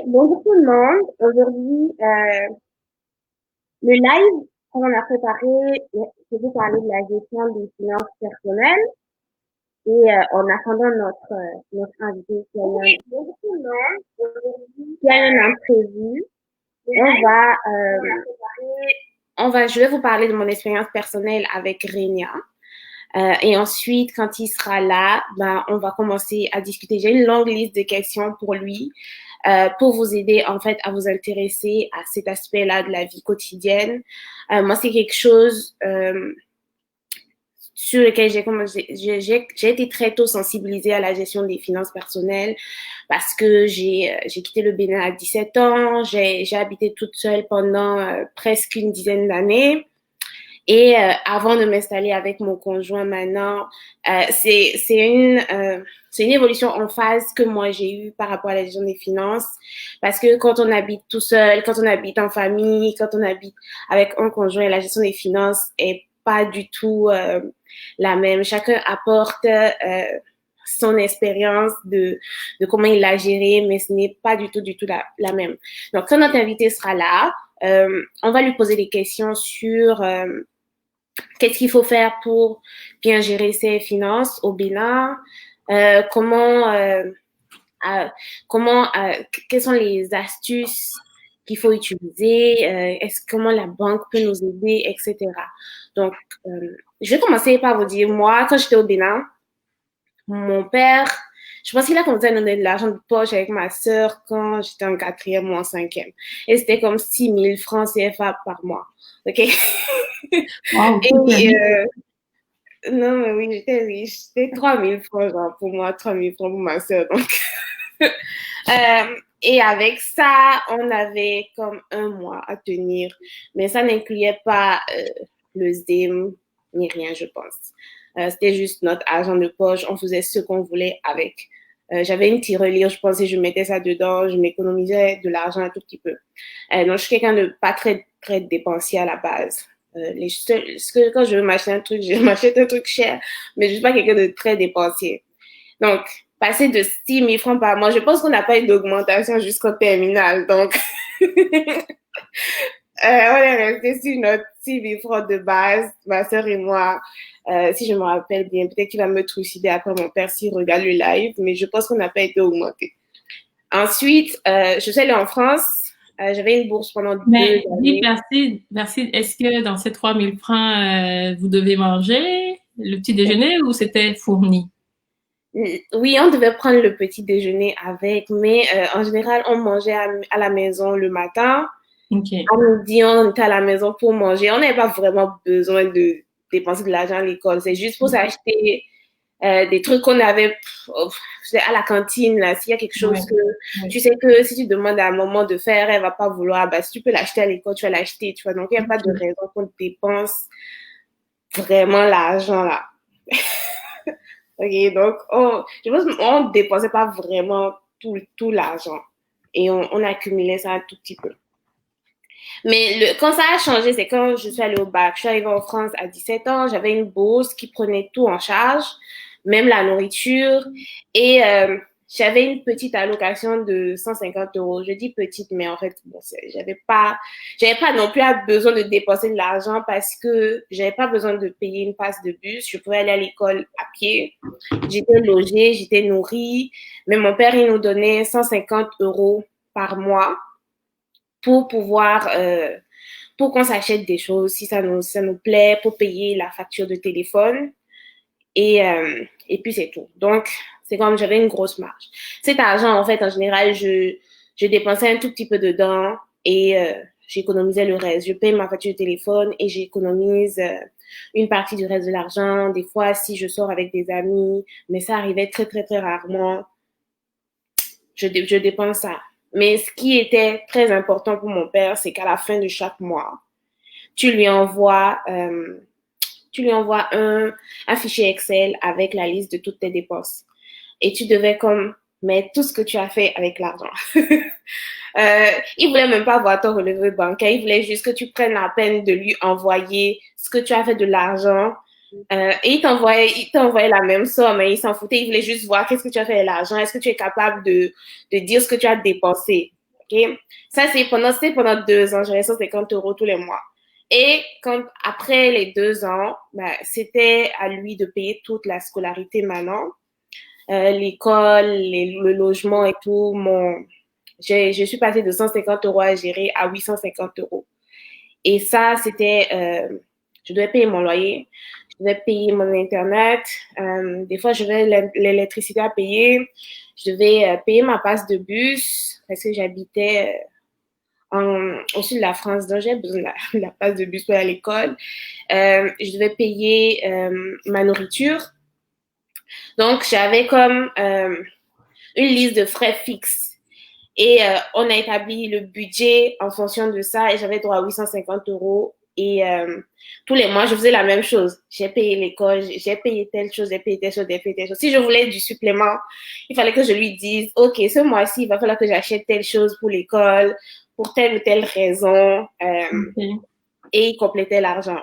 Bonjour tout le monde. Aujourd'hui, le live qu'on a préparé, c'est pour parler de la gestion des finances personnelles. Et en attendant notre invité bonjour tout le monde. Aujourd'hui, qui a un imprévu, je vais vous parler de mon expérience personnelle avec Renia. Et ensuite, quand il sera là, on va commencer à discuter. J'ai une longue liste de questions pour lui, pour vous aider en fait à vous intéresser à cet aspect-là de la vie quotidienne. Moi, c'est quelque chose sur lequel j'ai été très tôt sensibilisée à la gestion des finances personnelles parce que j'ai quitté le Bénin à 17 ans, j'ai habité toute seule pendant presque une dizaine d'années. Et avant de m'installer avec mon conjoint maintenant, c'est une évolution en phase que moi j'ai eue par rapport à la gestion des finances. Parce que quand on habite tout seul, quand on habite en famille, quand on habite avec un conjoint, la gestion des finances est pas du tout la même. Chacun apporte son expérience de comment il l'a géré, mais ce n'est pas du tout la même. Donc, quand notre invité sera là, on va lui poser des questions sur qu'est-ce qu'il faut faire pour bien gérer ses finances au Bénin, euh, comment, euh, quelles sont les astuces qu'il faut utiliser, comment la banque peut nous aider, etc. Donc, je vais commencer par vous dire, moi, quand j'étais au Bénin, mon père, je pense qu'il a commencé à donner de l'argent de poche avec ma sœur quand j'étais en quatrième ou en cinquième. Et c'était comme 6 000 francs CFA par mois. OK? Wow, super Et, riche. non, mais oui, j'étais riche. C'était 3 000 francs, genre, pour moi, 3 000 francs pour ma sœur. Donc, et avec ça, on avait comme un mois à tenir. Mais ça n'incluait pas le SDIM ni rien, je pense. C'était juste notre argent de poche. On faisait ce qu'on voulait avec. J'avais une tirelire, je pensais, je mettais ça dedans, je m'économisais de l'argent un tout petit peu. Donc, je suis quelqu'un de pas très dépensier à la base. Quand je veux m'acheter un truc, je m'achète un truc cher, mais je suis pas quelqu'un de très dépensier. Donc, passer de 6 000 francs par mois, je pense qu'on n'a pas eu d'augmentation jusqu'au terminal. Donc, on est resté sur notre 6 000 francs de base, ma soeur et moi. Si je me rappelle bien, peut-être qu'il va me trucider après mon père s'il regarde le live, mais je pense qu'on n'a pas été augmenté. Ensuite, je suis allée en France. J'avais une bourse pendant Mais deux dites, années. merci. Est-ce que dans ces 3 000 francs, vous devez manger le petit déjeuner ou c'était fourni? Oui, on devait prendre le petit déjeuner avec, mais en général, on mangeait à la maison le matin. OK. À midi, on était à la maison pour manger. On n'avait pas vraiment besoin de dépenser de l'argent à l'école. C'est juste pour s'acheter des trucs qu'on avait à la cantine. Là, s'il y a quelque Ouais, chose que ouais. tu sais que si tu demandes à un moment de faire, elle va pas vouloir. Bah, si tu peux l'acheter à l'école, tu vas l'acheter. Tu vois, donc il n'y a pas de OK. raison qu'on dépense vraiment l'argent là. Ok, donc je pense qu'on ne dépensait pas vraiment tout l'argent et on accumulait ça un tout petit peu. Mais quand ça a changé, c'est quand je suis allée au bac. Je suis arrivée en France à 17 ans, j'avais une bourse qui prenait tout en charge, même la nourriture. Et j'avais une petite allocation de 150 euros. Je dis petite, mais en fait, bon, j'avais pas non plus besoin de dépenser de l'argent parce que j'avais pas besoin de payer une passe de bus. Je pouvais aller à l'école à pied. J'étais logée, j'étais nourrie. Mais mon père, il nous donnait 150 euros par mois pour pouvoir pour qu'on s'achète des choses si ça nous plaît, pour payer la facture de téléphone. Et puis c'est tout. Donc, c'est comme j'avais une grosse marge. Cet argent, en fait, en général, je dépensais un tout petit peu dedans et j'économisais le reste. Je paye ma facture de téléphone et j'économise une partie du reste de l'argent. Des fois, si je sors avec des amis, mais ça arrivait très rarement, je dépense ça. Mais ce qui était très important pour mon père, c'est qu'à la fin de chaque mois, tu lui envoies, euh, tu lui envoies un fichier Excel avec la liste de toutes tes dépenses. Et tu devais comme mettre tout ce que tu as fait avec l'argent. Il voulait même pas voir ton relevé bancaire. Il voulait juste que tu prennes la peine de lui envoyer ce que tu as fait de l'argent Et il t'envoyait la même somme, et il s'en foutait, il voulait juste voir qu'est-ce que tu as fait de l'argent, est-ce que tu es capable de dire ce que tu as dépensé. Okay? Ça, c'était pendant 2 ans, j'avais 150 € tous les mois. Et après les 2 ans, ben, c'était à lui de payer toute la scolarité maintenant, l'école, le logement et tout. Je suis passée de 150 € à gérer à 850 €. Et ça, je devais payer mon loyer, je devais payer mon Internet, des fois, j'avais l'électricité à payer, je devais payer ma passe de bus parce que j'habitais au sud de la France, donc j'ai besoin de la passe de bus pour aller à l'école. Je devais payer ma nourriture. Donc, j'avais comme une liste de frais fixes. Et on a établi le budget en fonction de ça et j'avais droit à 850 €. Et tous les mois, je faisais la même chose. J'ai payé l'école, j'ai payé telle chose, j'ai payé telle chose, j'ai payé telle chose. Si je voulais du supplément, il fallait que je lui dise, OK, ce mois-ci, il va falloir que j'achète telle chose pour l'école, pour telle ou telle raison. Okay. Et il complétait l'argent.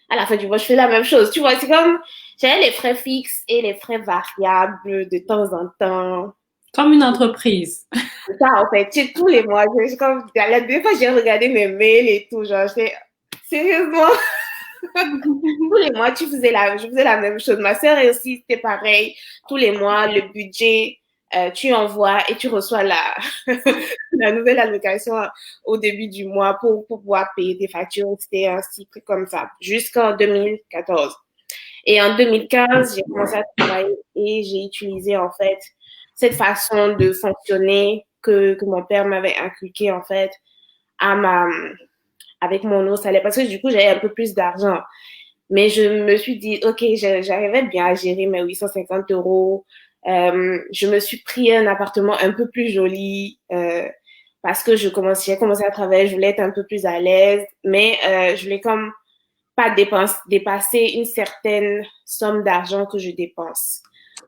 À la fin du mois, je fais la même chose. Tu vois, c'est comme, j'avais les frais fixes et les frais variables de temps en temps. Comme une entreprise. C'est ça, en fait. Tous les mois, comme, des fois, j'ai regardé mes mails et tout, genre, sérieusement, tous les mois, je faisais la même chose. Ma sœur aussi, c'était pareil. Tous les mois, le budget, tu envoies et tu reçois la nouvelle allocation au début du mois pour pouvoir payer tes factures. C'était un cycle comme ça, jusqu'en 2014. Et en 2015, j'ai commencé à travailler et j'ai utilisé, en fait, cette façon de fonctionner que mon père m'avait inculqué, en fait, à avec mon autre salaire. Parce que du coup, j'avais un peu plus d'argent. Mais je me suis dit, OK, j'arrivais bien à gérer mes 850 €. Je me suis pris un appartement un peu plus joli parce que j'ai commencé à travailler, je voulais être un peu plus à l'aise, mais je voulais comme pas dépasser une certaine somme d'argent que je dépense.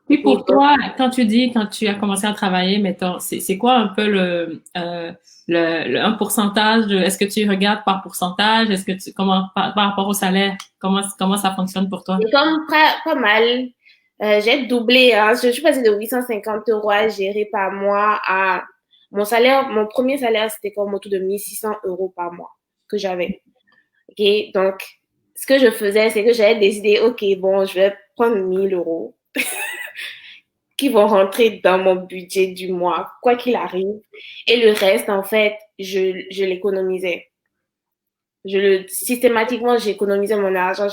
Puis Et pour toi, quand tu as commencé à travailler, mettons, c'est quoi un peu un pourcentage est-ce que tu regardes par pourcentage? Est-ce que par rapport au salaire, comment ça fonctionne pour toi? c'est comme pas mal. J'ai doublé, hein. Je suis passée de 850 € à gérer par mois à mon premier salaire, c'était comme autour de 1 600 € par mois que j'avais. OK? Donc, ce que je faisais, c'est que j'avais décidé, OK, bon, je vais prendre 1 000 € qui vont rentrer dans mon budget du mois, quoi qu'il arrive. Et le reste, en fait, je l'économisais. Systématiquement, j'économisais mon argent.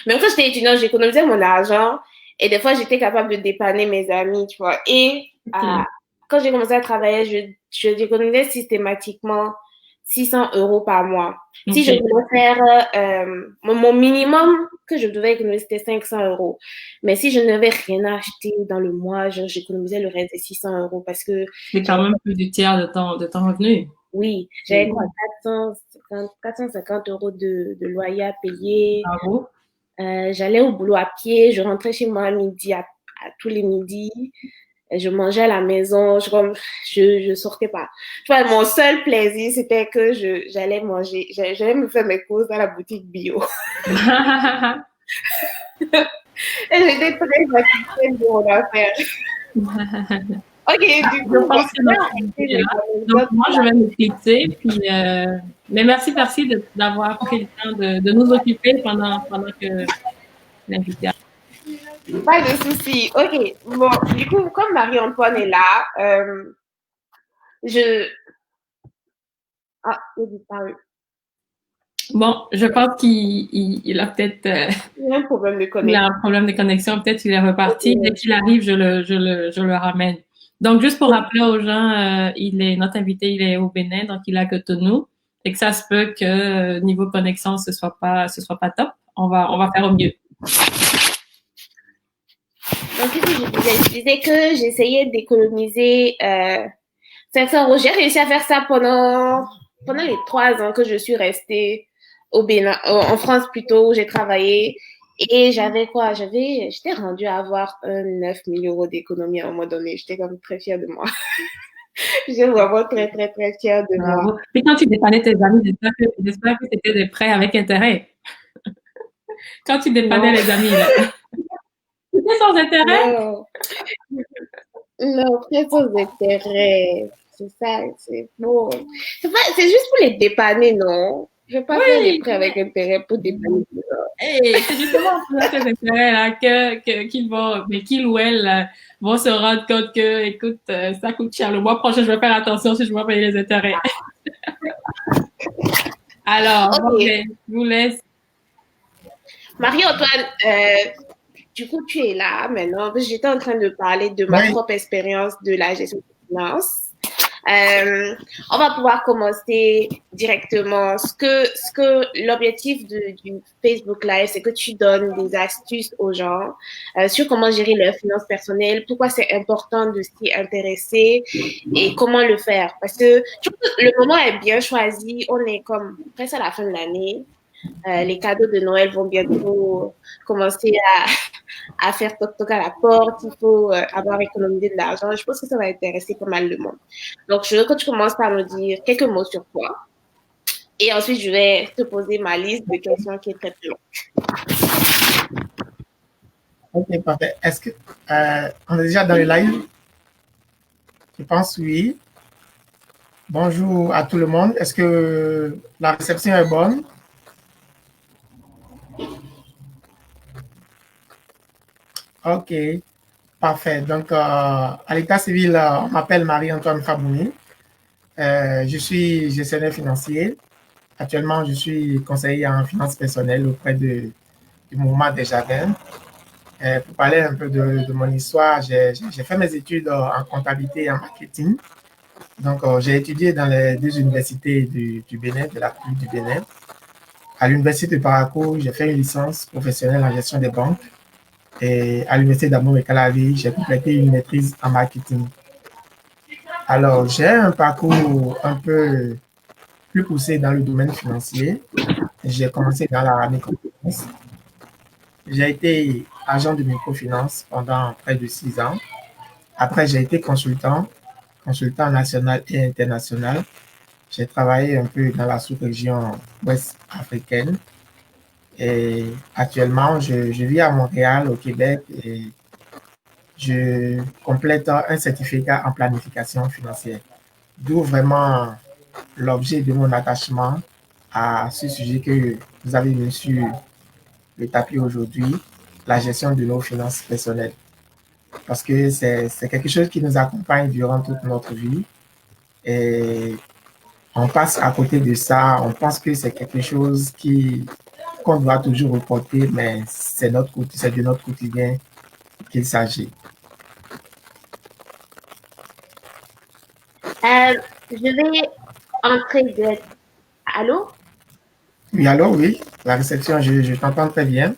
Même quand j'étais étudiante, j'économisais mon argent et des fois, j'étais capable de dépanner mes amis, tu vois. Et Okay. quand j'ai commencé à travailler, j'économisais systématiquement 600 € par mois. Si je Okay. voulais faire mon minimum que je devais économiser, c'était 500 €. Mais si je n'avais rien acheté dans le mois, j'économisais le reste des 600 € parce que C'est quand j'avais même plus du tiers de ton revenu. oui, j'avais quoi, Mm. 450 € de loyer à payer. Bravo. J'allais au boulot à pied, je rentrais chez moi à midi, à tous les midis. Et je mangeais à la maison, je sortais pas. Tu vois, mon seul plaisir, c'était que j'allais manger, j'allais me faire mes courses dans la boutique bio. Et j'étais très satisfaite de mon affaire. Ok, du Je coup, bon, pense que notre idée est là. Donc, moi, je vais me quitter. Puis, mais merci d'avoir pris le temps de nous occuper pendant que l'invité. pas de souci. Ok, bon, du coup, comme Marie-Antoine est là, je... Ah, il a disparu. Bon, je pense qu'il a peut-être Il y a un problème de il a connexion. un problème de connexion. Peut-être qu'il est reparti. Dès Ok. qu'il arrive, je le ramène. Donc, juste pour rappeler aux gens, notre invité, il est au Bénin, donc il a Cotonou. Et que ça se peut que niveau connexion, ce soit pas top. On va faire au mieux. Donc, qu'est-ce que je disais que j'essayais d'économiser 500 €. J'ai réussi à faire ça pendant les 3 ans que je suis restée au Bénin, en France plutôt, où j'ai travaillé. Et j'avais quoi? J'étais rendue à avoir 9 000 € d'économie à un moment donné. J'étais comme très fière de moi. J'étais vraiment très, très, très fière de moi. Bravo. Puis quand tu dépannais tes amis, j'espère que c'était des prêts avec intérêt. Quand tu dépannais Non, les amis, là. C'était sans intérêt? non, non, très sans intérêt. C'est ça, c'est bon. C'est juste pour les dépanner, non? Je vais pas faire des Oui, prêts avec intérêt pour dépanner. hey, c'est justement pour ces intérêts-là qu'ils vont, mais qu'ils ou elles vont se rendre compte que, écoute, ça coûte cher. Le mois prochain, je vais faire attention si je dois payer les intérêts. Alors, bon, Ok, ben, je vous laisse. Marie-Antoine, du coup, tu es là maintenant. J'étais en train de parler de ma Oui, propre expérience de la gestion de finances. Euh, on va pouvoir commencer directement. L'objectif du Facebook Live, c'est que tu donnes des astuces aux gens sur comment gérer leurs finances personnelles, pourquoi c'est important de s'y intéresser et comment le faire. Parce que je trouve que le moment est bien choisi. On est comme presque à la fin de l'année. Les cadeaux de Noël vont bientôt commencer à faire toc-toc à la porte. Il faut avoir économisé de l'argent. Je pense que ça va intéresser pas mal le monde. Donc, je veux que tu commences par me dire quelques mots sur toi. Et ensuite, je vais te poser ma liste de questions qui est très très longue. ok, parfait. Est-ce que on est déjà dans le live? Je pense oui. Bonjour à tout le monde. Est-ce que la réception est bonne? Ok, parfait. Donc, à l'état civil, on m'appelle Marie-Antoine Fabouni. Je suis gestionnaire financier. Actuellement, je suis conseiller en finances personnelles auprès du mouvement des jardins. Pour parler un peu de mon histoire, j'ai fait mes études en comptabilité et en marketing. Donc, j'ai étudié dans les deux universités du Bénin, de la République du Bénin. À l'université de Parakou, j'ai fait une licence professionnelle en gestion des banques. Et à l'université d'Amour et Calavi, j'ai complété une maîtrise en marketing. Alors, j'ai un parcours un peu plus poussé dans le domaine financier. J'ai commencé dans la microfinance. J'ai été agent de microfinance pendant près de 6 ans. Après, j'ai été consultant national et international. J'ai travaillé un peu dans la sous-région ouest africaine. Et actuellement, je vis à Montréal, au Québec, et je complète un certificat en planification financière. D'où vraiment l'objet de mon attachement à ce sujet que vous avez mis sur le tapis aujourd'hui, la gestion de nos finances personnelles. Parce que c'est quelque chose qui nous accompagne durant toute notre vie. Et on passe à côté de ça, on pense que c'est quelque chose qu'on doit toujours reporter, mais c'est de notre quotidien qu'il s'agit. Je vais entrer direct. Allô? Oui, alors oui, la réception, je t'entends très bien.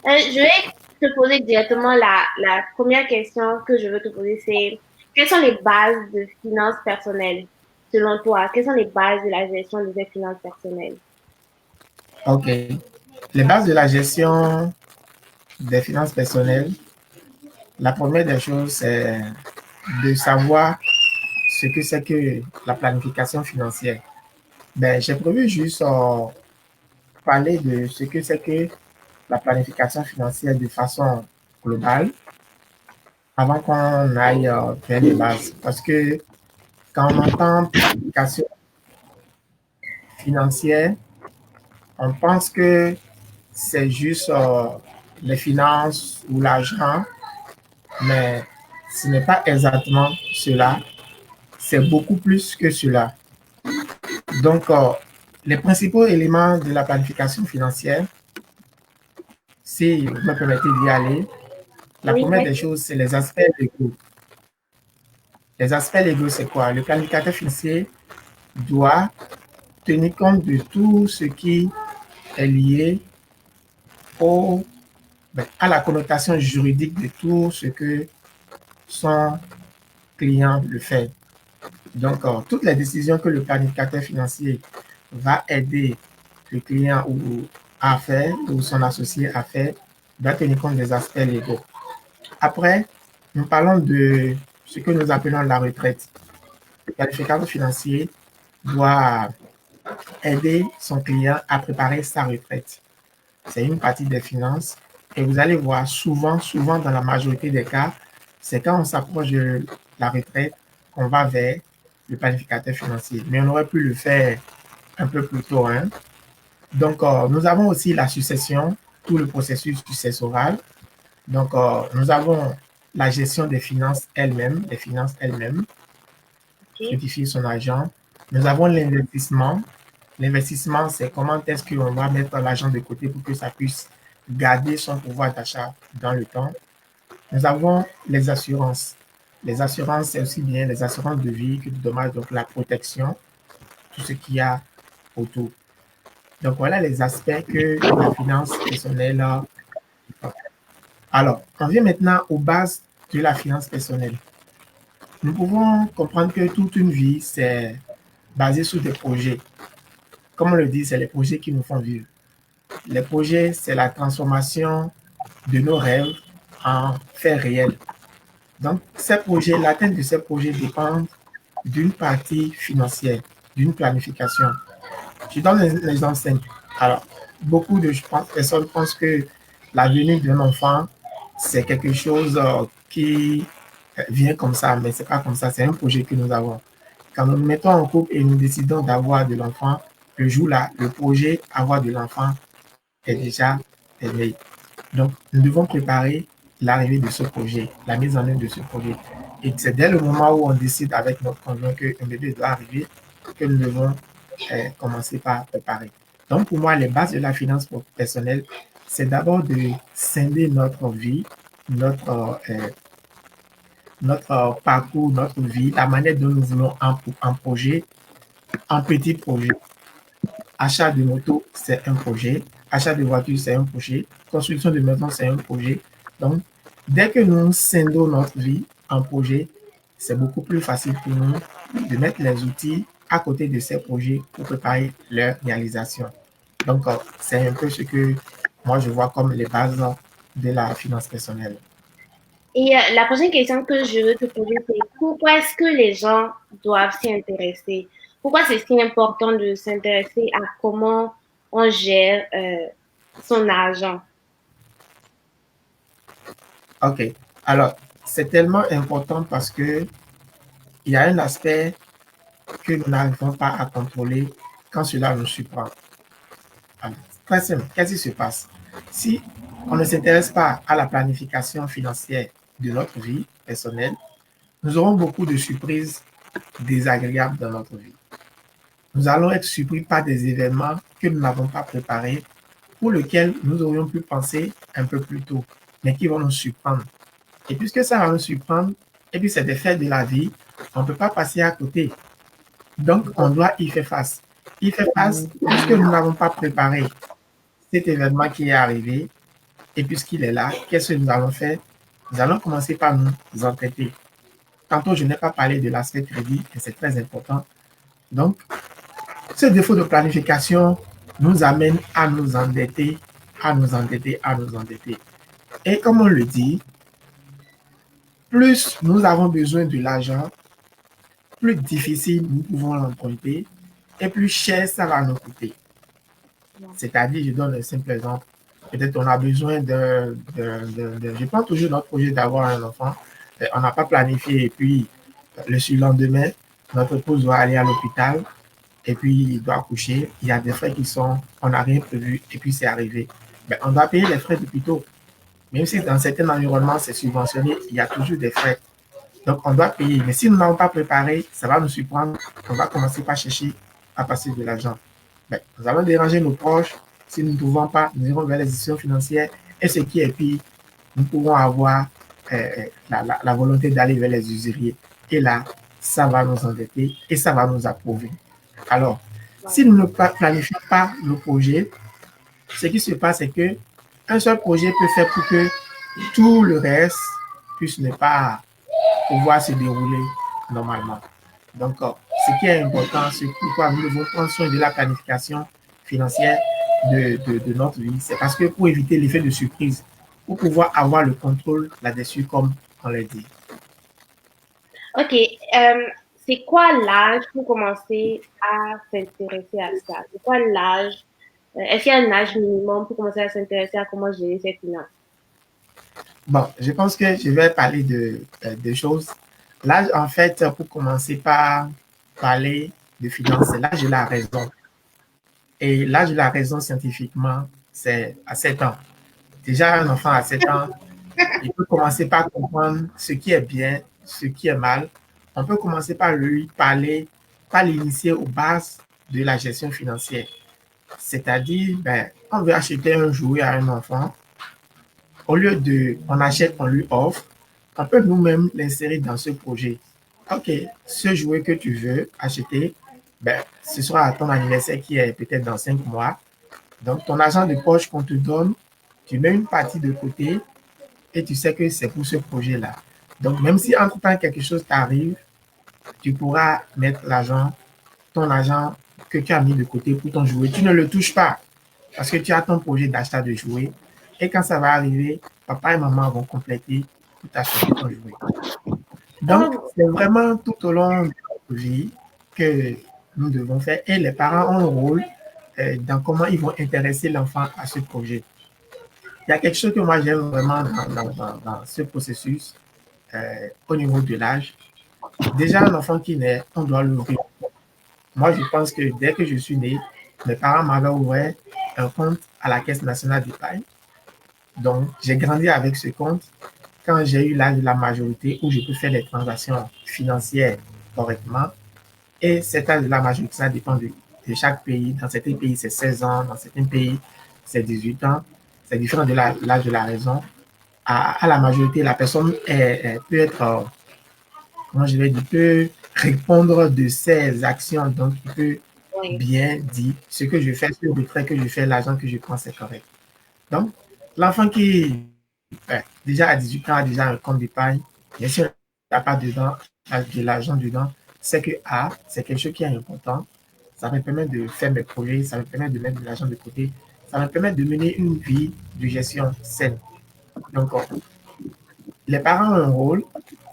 Je vais te poser directement la première question que je veux te poser, c'est quelles sont les bases de finances personnelles selon toi? Quelles sont les bases de la gestion de tes finances personnelles? OK. Les bases de la gestion des finances personnelles, la première des choses, c'est de savoir ce que c'est que la planification financière. Ben, j'ai prévu juste parler de ce que c'est que la planification financière de façon globale avant qu'on aille vers les bases. Parce que quand on entend planification financière, on pense que c'est juste les finances ou l'argent, mais ce n'est pas exactement cela. C'est beaucoup plus que cela. Donc, les principaux éléments de la planification financière, si vous me permettez d'y aller, la Oui, première des choses, c'est les aspects légaux. Les aspects légaux, c'est quoi? Le planificateur financier doit tenir compte de tout ce qui est lié au, à la connotation juridique de tout ce que son client le fait. Donc, toutes les décisions que le planificateur financier va aider le client ou à faire ou son associé à faire doit tenir compte des aspects légaux. Après, nous parlons de ce que nous appelons la retraite. Le planificateur financier doit aider son client à préparer sa retraite. c'est une partie des finances. Et vous allez voir souvent dans la majorité des cas, c'est quand on s'approche de la retraite qu'on va vers le planificateur financier. Mais on aurait pu le faire un peu plus tôt, hein. Donc, nous avons aussi la succession, tout le processus successoral. Donc, nous avons la gestion des finances elles-mêmes, fructifier son argent. Nous avons l'investissement. L'investissement, c'est comment est-ce qu'on va mettre l'argent de côté pour que ça puisse garder son pouvoir d'achat dans le temps. Nous avons les assurances. Les assurances, c'est aussi bien les assurances de vie que de dommages, donc la protection, tout ce qu'il y a autour. Donc, voilà les aspects que la finance personnelle a. Alors, on vient maintenant aux bases de la finance personnelle. Nous pouvons comprendre que toute une vie, c'est basé sur des projets. Comme on le dit, c'est les projets qui nous font vivre. Les projets, c'est la transformation de nos rêves en faits réels. Donc, ces projets, l'atteinte de ces projets dépend d'une partie financière, d'une planification. Je donne un exemple simple. Alors, beaucoup de personnes pensent que la venue d'un enfant, c'est quelque chose qui vient comme ça, mais ce n'est pas comme ça. C'est un projet que nous avons. Quand nous nous mettons en couple et nous décidons d'avoir de l'enfant, le jour-là, le projet avoir de l'enfant est déjà né. Donc, nous devons préparer l'arrivée de ce projet, la mise en œuvre de ce projet. Et c'est dès le moment où on décide avec notre conjoint qu'un bébé doit arriver que nous devons commencer par préparer. Donc, pour moi, les bases de la finance personnelle, c'est d'abord de scinder notre vie, notre parcours, notre vie, la manière dont nous voulons un projet, un petit projet. Achat de moto, c'est un projet. Achat de voiture, c'est un projet. Construction de maison, c'est un projet. Donc, dès que nous scindons notre vie en projet, c'est beaucoup plus facile pour nous de mettre les outils à côté de ces projets pour préparer leur réalisation. Donc, c'est un peu ce que moi, je vois comme les bases de la finance personnelle. Et la prochaine question que je veux te poser, c'est pourquoi est-ce que les gens doivent s'y intéresser? Pourquoi c'est si important de s'intéresser à comment on gère son argent? OK. Alors, c'est tellement important parce que il y a un aspect que nous n'arrivons pas à contrôler quand cela nous surprend. Alors, très simple, qu'est-ce qui se passe? Si on ne s'intéresse pas à la planification financière de notre vie personnelle, nous aurons beaucoup de surprises désagréables dans notre vie. Nous allons être surpris par des événements que nous n'avons pas préparés, pour lesquels nous aurions pu penser un peu plus tôt, mais qui vont nous surprendre. Et puisque ça va nous surprendre, et puis c'est des faits de la vie, on ne peut pas passer à côté. Donc, on doit y faire face. Y faire face, puisque nous n'avons pas préparé cet événement qui est arrivé, et puisqu'il est là, qu'est-ce que nous allons faire? Nous allons commencer par nous enquêter. Tantôt, je n'ai pas parlé de l'aspect crédit, et c'est très important. Donc, ce défaut de planification nous amène à nous endetter, à nous endetter, à nous endetter. Et comme on le dit, plus nous avons besoin de l'argent, plus difficile nous pouvons l'emprunter et plus cher ça va nous coûter. C'est-à-dire, je donne un simple exemple. Peut-être on a besoin je prends toujours notre projet d'avoir un enfant. On n'a pas planifié et puis le surlendemain, notre épouse doit aller à l'hôpital et puis il doit accoucher. Il y a des frais on n'a rien prévu et puis c'est arrivé. Ben, on doit payer les frais d'hôpital. Même si dans certains environnements c'est subventionné, il y a toujours des frais. Donc, on doit payer. Mais si nous n'avons pas préparé, ça va nous surprendre. On va commencer par chercher à passer de l'argent. Ben, nous allons déranger nos proches. Si nous ne pouvons pas, nous irons vers les institutions financières. Et ce qui est pire, nous pouvons avoir la volonté d'aller vers les usuriers. Et là, ça va nous endetter et ça va nous approuver. Alors, si nous ne planifions pas nos projets, ce qui se passe, c'est que un seul projet peut faire pour que tout le reste puisse ne pas pouvoir se dérouler normalement. Donc, ce qui est important, c'est pourquoi nous devons prendre soin de la planification financière de notre vie. C'est parce que pour éviter l'effet de surprise, pour pouvoir avoir le contrôle là-dessus, comme on l'a dit. OK. C'est quoi l'âge pour commencer à s'intéresser à ça? C'est quoi l'âge Est-ce qu'il y a un âge minimum pour commencer à s'intéresser à comment gérer ses finances? Bon, je pense que je vais parler de choses. Là, en fait, pour commencer par parler de finances, c'est l'âge de la raison. Et l'âge de la raison scientifiquement, c'est à 7 ans. Déjà, un enfant à 7 ans, il peut commencer par comprendre ce qui est bien, ce qui est mal. On peut commencer par lui parler, par l'initier aux bases de la gestion financière. C'est-à-dire, ben, on veut acheter un jouet à un enfant. Au lieu de, on achète, on lui offre, on peut nous-mêmes l'insérer dans ce projet. OK, ce jouet que tu veux acheter, ben, ce sera à ton anniversaire qui est peut-être dans 5 mois. Donc, ton argent de poche qu'on te donne, tu mets une partie de côté et tu sais que c'est pour ce projet-là. Donc, même si entre-temps quelque chose t'arrive, tu pourras mettre l'argent, ton argent que tu as mis de côté pour ton jouet. Tu ne le touches pas parce que tu as ton projet d'achat de jouets. Et quand ça va arriver, papa et maman vont compléter pour t'acheter ton jouet. Donc, Oh, c'est vraiment tout au long de notre vie que nous devons faire. Et les parents ont un rôle dans comment ils vont intéresser l'enfant à ce projet. Il y a quelque chose que moi j'aime vraiment dans ce processus au niveau de l'âge. Déjà, un enfant qui naît, on doit l'ouvrir. Moi, je pense que dès que je suis né, mes parents m'avaient ouvert un compte à la Caisse nationale d'épargne. Donc, j'ai grandi avec ce compte. Quand j'ai eu l'âge de la majorité où je peux faire des transactions financières correctement, et cet âge de la majorité, ça dépend de chaque pays. Dans certains pays, c'est 16 ans. Dans certains pays, c'est 18 ans. C'est différent de l'âge de la raison. À la majorité, la personne peut être, comment je vais dire, peut répondre de ses actions. Donc, il peut oui. bien dire ce que je fais, ce retrait que je fais, l'argent que je prends, c'est correct. Donc, l'enfant qui, déjà à 18 ans, a déjà un compte d'épargne, bien sûr, il n'y a pas de l'argent dedans, c'est que c'est quelque chose qui est important. Ça me permet de faire mes projets, ça me permet de mettre de l'argent de côté, ça me permet de mener une vie de gestion saine. Donc, les parents ont un rôle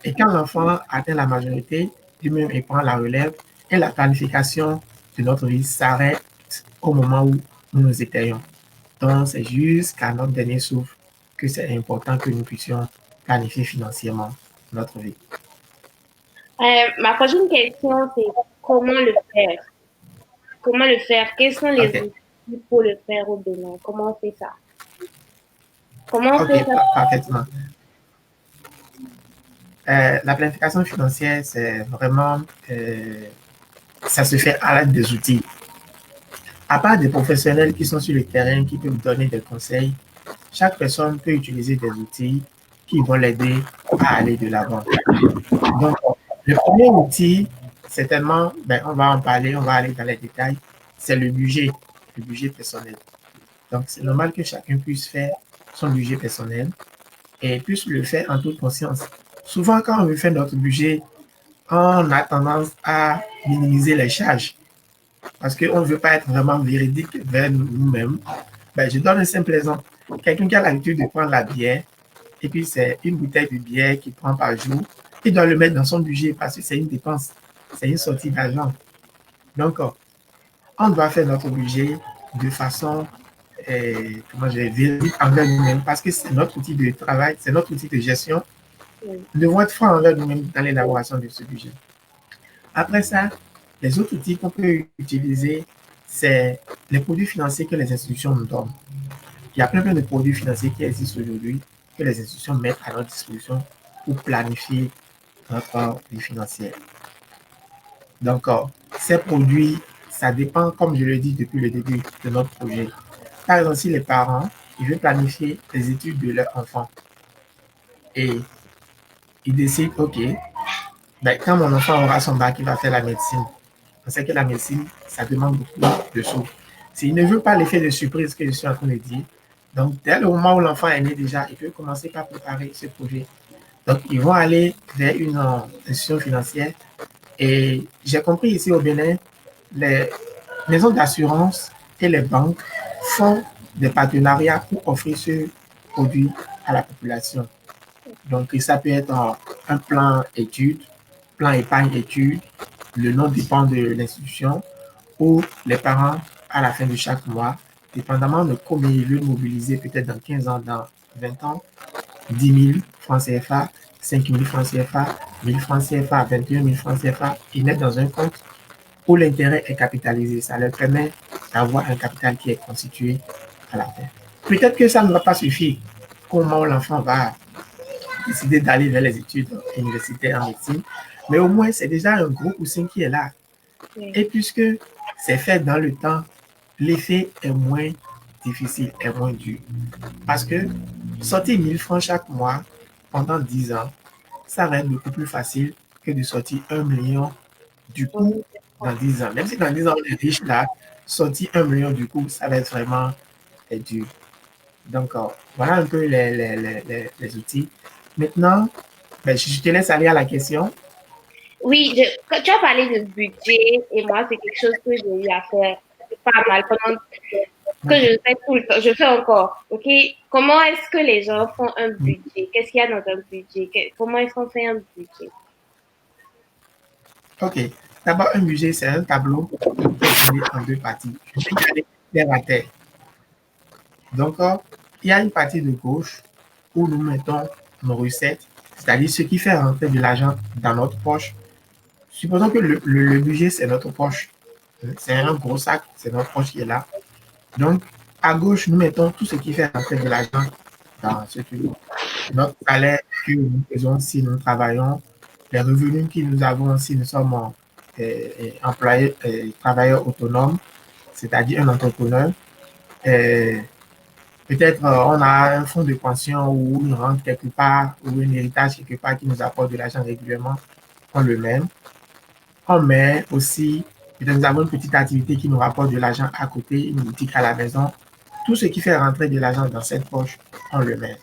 et quand l'enfant atteint la majorité, lui-même, il prend la relève et la planification de notre vie s'arrête au moment où nous nous éteignons. Donc, c'est jusqu'à notre dernier souffle que c'est important que nous puissions planifier financièrement notre vie. Ma prochaine question, c'est comment le faire? Comment le faire? Quels sont les OK, outils pour le faire au Bénin? Comment on fait ça? Comment on fait OK, ça? parfaitement. La planification financière, c'est vraiment, ça se fait à l'aide des outils. À part des professionnels qui sont sur le terrain, qui peuvent donner des conseils, chaque personne peut utiliser des outils qui vont l'aider à aller de l'avant. Donc, le premier outil, certainement, ben, on va en parler, on va aller dans les détails, c'est le budget personnel. Donc, c'est normal que chacun puisse faire son budget personnel et puisse le faire en toute conscience. Souvent, quand on veut faire notre budget, on a tendance à minimiser les charges parce qu'on ne veut pas être vraiment véridique vers nous-mêmes. Ben, je donne un simple exemple. Quelqu'un qui a l'habitude de prendre la bière, et puis c'est une bouteille de bière qu'il prend par jour, il doit le mettre dans son budget parce que c'est une dépense, c'est une sortie d'argent. Donc, on doit faire notre budget de façon, comment je vais véridique envers nous-mêmes parce que c'est notre outil de travail, c'est notre outil de gestion. Oui. Nous devons être francs envers nous-mêmes dans l'élaboration de ce budget. Après ça, les autres outils qu'on peut utiliser, c'est les produits financiers que les institutions nous donnent. Il y a plein de produits financiers qui existent aujourd'hui que les institutions mettent à notre disposition pour planifier notre vie financière. Donc, ces produits, ça dépend, comme je le dis depuis le début de notre projet. Par exemple, si les parents, ils veulent planifier les études de leur enfant et ils décident, OK, ben, quand mon enfant aura son bac, il va faire la médecine. On sait que la médecine, ça demande beaucoup de sous. S'il ne veut pas l'effet de surprise que je suis en train de dire, donc dès le moment où l'enfant est né déjà, il peut commencer par préparer ce projet. Donc, ils vont aller vers une institution financière. Et j'ai compris ici au Bénin, les maisons d'assurance et les banques font des partenariats pour offrir ce produit à la population. Donc, ça peut être un plan études, plan épargne études, le nom dépend de l'institution, où les parents, à la fin de chaque mois, dépendamment de combien il veut mobiliser, peut-être dans 15 ans, dans 20 ans, 10 000 francs CFA, 5 000 francs CFA, 1 000 francs CFA, 21 000 francs CFA, ils mettent dans un compte où l'intérêt est capitalisé. Ça leur permet d'avoir un capital qui est constitué à la fin. Peut-être que ça ne va pas suffire. Comment l'enfant va décider d'aller vers les études universitaires en médecine, mais au moins, c'est déjà un gros coussin qui est là. Et puisque c'est fait dans le temps, l'effet est moins difficile, est moins dur. Parce que sortir 1 000 francs chaque mois pendant 10 ans, ça va être beaucoup plus facile que de sortir 1 million du coup dans 10 ans. Même si dans 10 ans, on est riche là, sortir 1 million du coup, ça va être vraiment dur. Donc, voilà un peu les outils. Maintenant, je te laisse aller à la question. Oui, tu as parlé de budget et moi, c'est quelque chose que j'ai eu à faire pas mal pendant que je fais tout le temps. Je fais encore, OK? Comment est-ce que les gens font un budget? Qu'est-ce qu'il y a dans un budget? Comment est-ce qu'on fait un budget? OK. D'abord, un budget, c'est un tableau en 2 parties. Je vais y aller terre à terre. Donc, il y a une partie de gauche où nous mettons nos recettes, c'est-à-dire ce qui fait rentrer de l'argent dans notre poche. Supposons que le budget, c'est notre poche. C'est un gros sac, c'est notre poche qui est là. Donc, à gauche, nous mettons tout ce qui fait rentrer de l'argent dans ce truc. Notre salaire que nous faisons si nous travaillons, les revenus que nous avons si nous sommes employés, travailleurs autonomes, c'est-à-dire un entrepreneur. Peut-être on a un fonds de pension ou une rente quelque part ou un héritage quelque part qui nous apporte de l'argent régulièrement, on le met. On met aussi, peut-être nous avons une petite activité qui nous rapporte de l'argent à côté, une boutique à la maison. Tout ce qui fait rentrer de l'argent dans cette poche, on le met.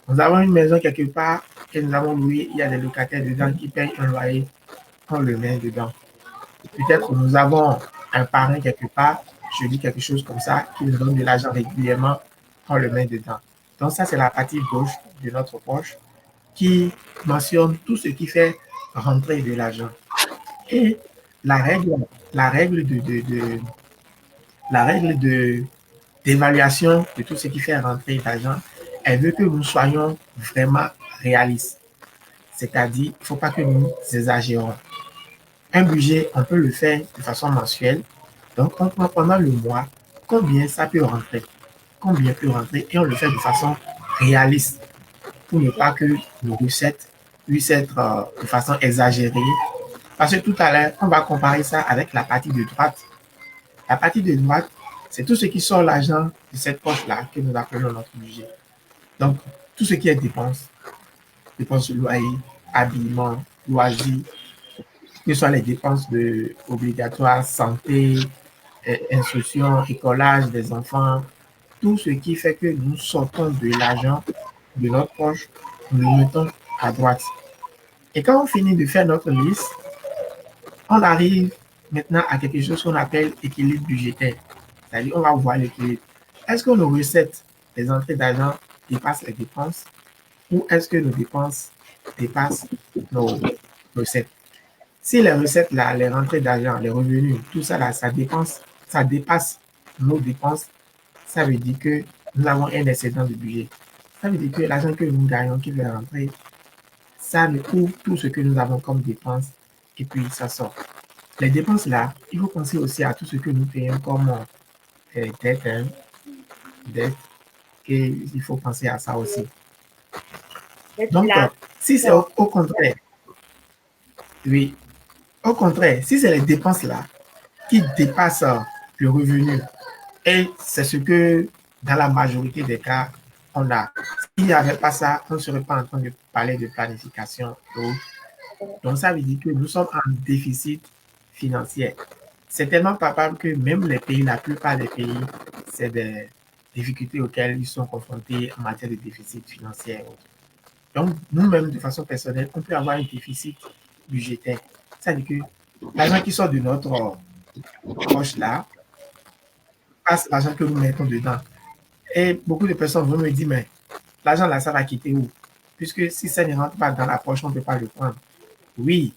Nous avons une maison quelque part que nous avons louée, il y a des locataires dedans qui payent un loyer, on le met dedans. Peut-être nous avons un parrain quelque part, je dis quelque chose comme ça, qui nous donne de l'argent régulièrement, on le met dedans. Donc ça, c'est la partie gauche de notre poche qui mentionne tout ce qui fait rentrer de l'argent. Et la règle d'évaluation de tout ce qui fait rentrer d'argent, elle veut que nous soyons vraiment réalistes. C'est-à-dire, il ne faut pas que nous exagérons. Un budget, on peut le faire de façon mensuelle. Donc, on prend pendant le mois combien ça peut rentrer. Combien peut rentrer et on le fait de façon réaliste pour ne pas que nos recettes puissent être de façon exagérée. Parce que tout à l'heure, on va comparer ça avec la partie de droite. La partie de droite, c'est tout ce qui sort l'argent de cette poche-là que nous appelons notre budget. Donc, tout ce qui est dépenses de loyer, habillement, loisirs, que ce soit les dépenses obligatoires, santé, instruction, écolage des enfants, tout ce qui fait que nous sortons de l'argent de notre poche, nous le mettons à droite. Et quand on finit de faire notre liste, on arrive maintenant à quelque chose qu'on appelle équilibre budgétaire. C'est-à-dire, on va voir l'équilibre. Est-ce que nos recettes, les entrées d'argent dépassent les dépenses ou est-ce que nos dépenses dépassent nos recettes? Si les recettes, là, les rentrées d'argent, les revenus, tout ça, là, ça dépasse nos dépenses, ça veut dire que nous avons un excédent de budget. Ça veut dire que l'argent que nous gagnons qui va rentrer, ça nous couvre tout ce que nous avons comme dépenses et puis ça sort. Les dépenses là, il faut penser aussi à tout ce que nous payons comme dette, et il faut penser à ça aussi. Donc, si c'est au contraire, oui, au contraire, si c'est les dépenses là qui dépassent le revenu, et c'est ce que dans la majorité des cas, on a. S'il n'y avait pas ça, on ne serait pas en train de parler de planification. Donc, ça veut dire que nous sommes en déficit financier. C'est tellement palpable que même les pays, la plupart des pays, c'est des difficultés auxquelles ils sont confrontés en matière de déficit financier. Donc, nous-mêmes, de façon personnelle, on peut avoir un déficit budgétaire. Ça veut dire que l'argent qui sort de notre poche là, passe l'argent que nous mettons dedans. Et beaucoup de personnes vont me dire, mais l'argent là, ça va quitter où? Puisque si ça ne rentre pas dans la poche, on ne peut pas le prendre. Oui,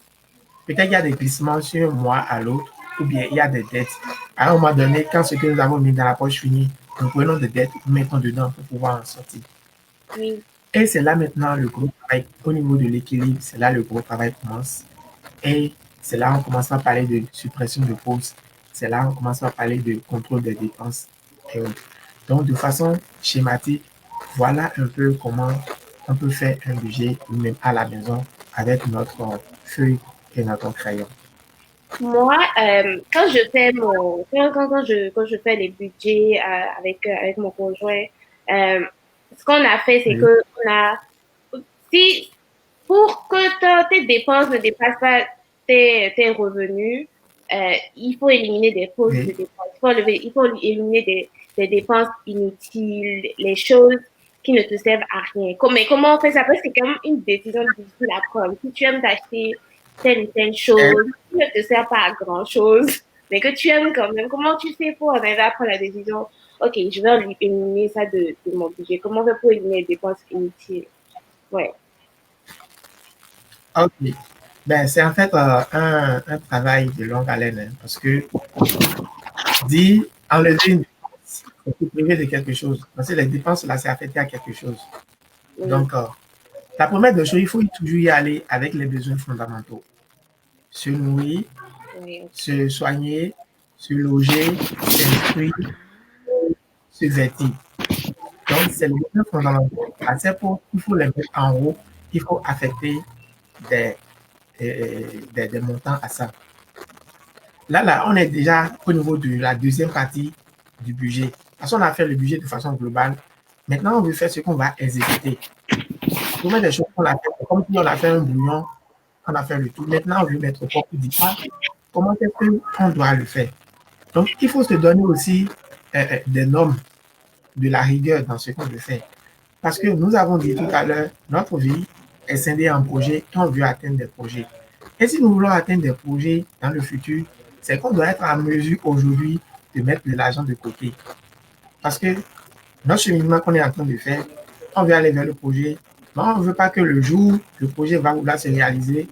peut-être qu'il y a des glissements sur un mois à l'autre, ou bien il y a des dettes. À un moment donné, quand ce que nous avons mis dans la poche finit, nous prenons des dettes, nous mettons dedans pour pouvoir en sortir. Oui. Et c'est là maintenant le gros travail, au niveau de l'équilibre, c'est là le gros travail commence. Et c'est là on commence à parler de suppression de postes, c'est là on commence à parler de contrôle des dépenses et autres. Donc, de façon schématique, voilà un peu comment on peut faire un budget même à la maison avec notre feuille et notre crayon. Moi, quand je fais quand je fais les budgets avec mon conjoint, ce qu'on a fait, c'est Oui. que on a si pour que tes dépenses ne dépassent pas tes revenus, il faut éliminer des fausses Oui. dépenses. Il faut éliminer des dépenses inutiles, les choses qui ne te servent à rien. Mais comment on fait ça? Parce que c'est quand même une décision difficile à prendre. Si tu aimes t'acheter telle ou telle chose, qui ne te sert pas à grand-chose, mais que tu aimes quand même, comment tu fais pour en arriver à prendre la décision? Ok, je vais éliminer ça de mon budget. Comment on fait pour éliminer les dépenses inutiles? Ouais. Ok. Ben, c'est en fait un travail de longue haleine, hein, parce que dit enlever une dépense, c'est se priver de quelque chose. Parce que les dépenses, là, c'est affecté à quelque chose. Donc, la première des choses, il faut toujours y aller avec les besoins fondamentaux. Se nourrir, Oui. se soigner, se loger, s'instruire, se vêtir. Donc, c'est les besoins fondamentaux. À ces points, il faut les mettre en haut, il faut affecter des, des montants à ça. Là, on est déjà au niveau de la deuxième partie du budget. Parce qu'on a fait le budget de façon globale. Maintenant, on veut faire ce qu'on va exécuter. Pour mettre des choses qu'on a fait, comme si on a fait un bouillon, on a fait le tout. Maintenant, on veut mettre au corps du pas. Comment est-ce qu'on doit le faire? Donc, il faut se donner aussi des normes, de la rigueur dans ce qu'on veut faire. Parce que nous avons dit tout à l'heure, notre vie est scindée en projets et on veut atteindre des projets. Et si nous voulons atteindre des projets dans le futur, c'est qu'on doit être en mesure aujourd'hui de mettre de l'argent de côté. Parce que notre cheminement qu'on est en train de faire, on veut aller vers le projet, mais on ne veut pas que le jour le projet va vouloir se réaliser,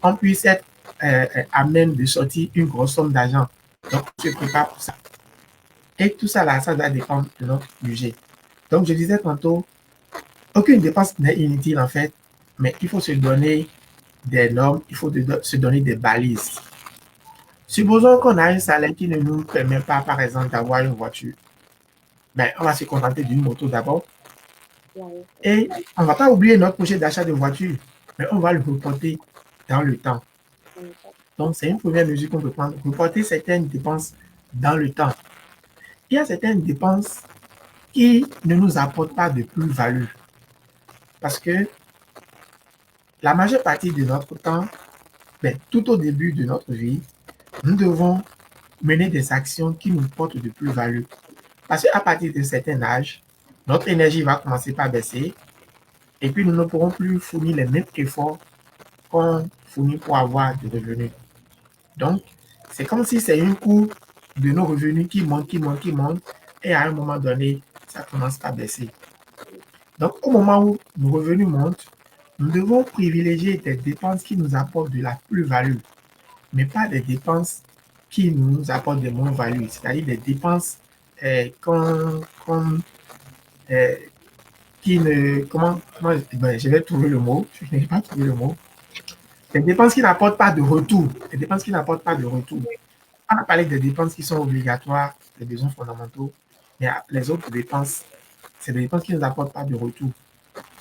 on puisse être à même de sortir une grosse somme d'argent. Donc, on se prépare pour ça. Et tout ça, là, ça doit dépendre de notre budget. Donc, je disais tantôt, aucune dépense n'est inutile en fait, mais il faut se donner des normes, il faut se donner des balises. Supposons qu'on a un salaire qui ne nous permet pas, par exemple, d'avoir une voiture. Ben, on va se contenter d'une moto d'abord. Et on ne va pas oublier notre projet d'achat de voiture, mais on va le reporter dans le temps. Donc, c'est une première mesure qu'on peut prendre, reporter certaines dépenses dans le temps. Il y a certaines dépenses qui ne nous apportent pas de plus-value. Parce que la majeure partie de notre temps, ben, tout au début de notre vie, nous devons mener des actions qui nous portent de plus-value. Parce qu'à partir d'un certain âge, notre énergie va commencer par baisser et puis nous ne pourrons plus fournir les mêmes efforts qu'on fournit pour avoir des revenus. Donc, c'est comme si c'est une courbe de nos revenus qui monte, qui monte, qui monte, et à un moment donné, ça commence à baisser. Donc, au moment où nos revenus montent, nous devons privilégier des dépenses qui nous apportent de la plus-value, mais pas des dépenses qui nous apportent des moins-values, c'est-à-dire des dépenses qui ne... ben, je vais trouver le mot, je n'ai pas trouvé le mot. Des dépenses qui n'apportent pas de retour. Des dépenses qui n'apportent pas de retour. On a parlé des dépenses qui sont obligatoires, des besoins fondamentaux, mais les autres dépenses, c'est des dépenses qui ne nous apportent pas de retour.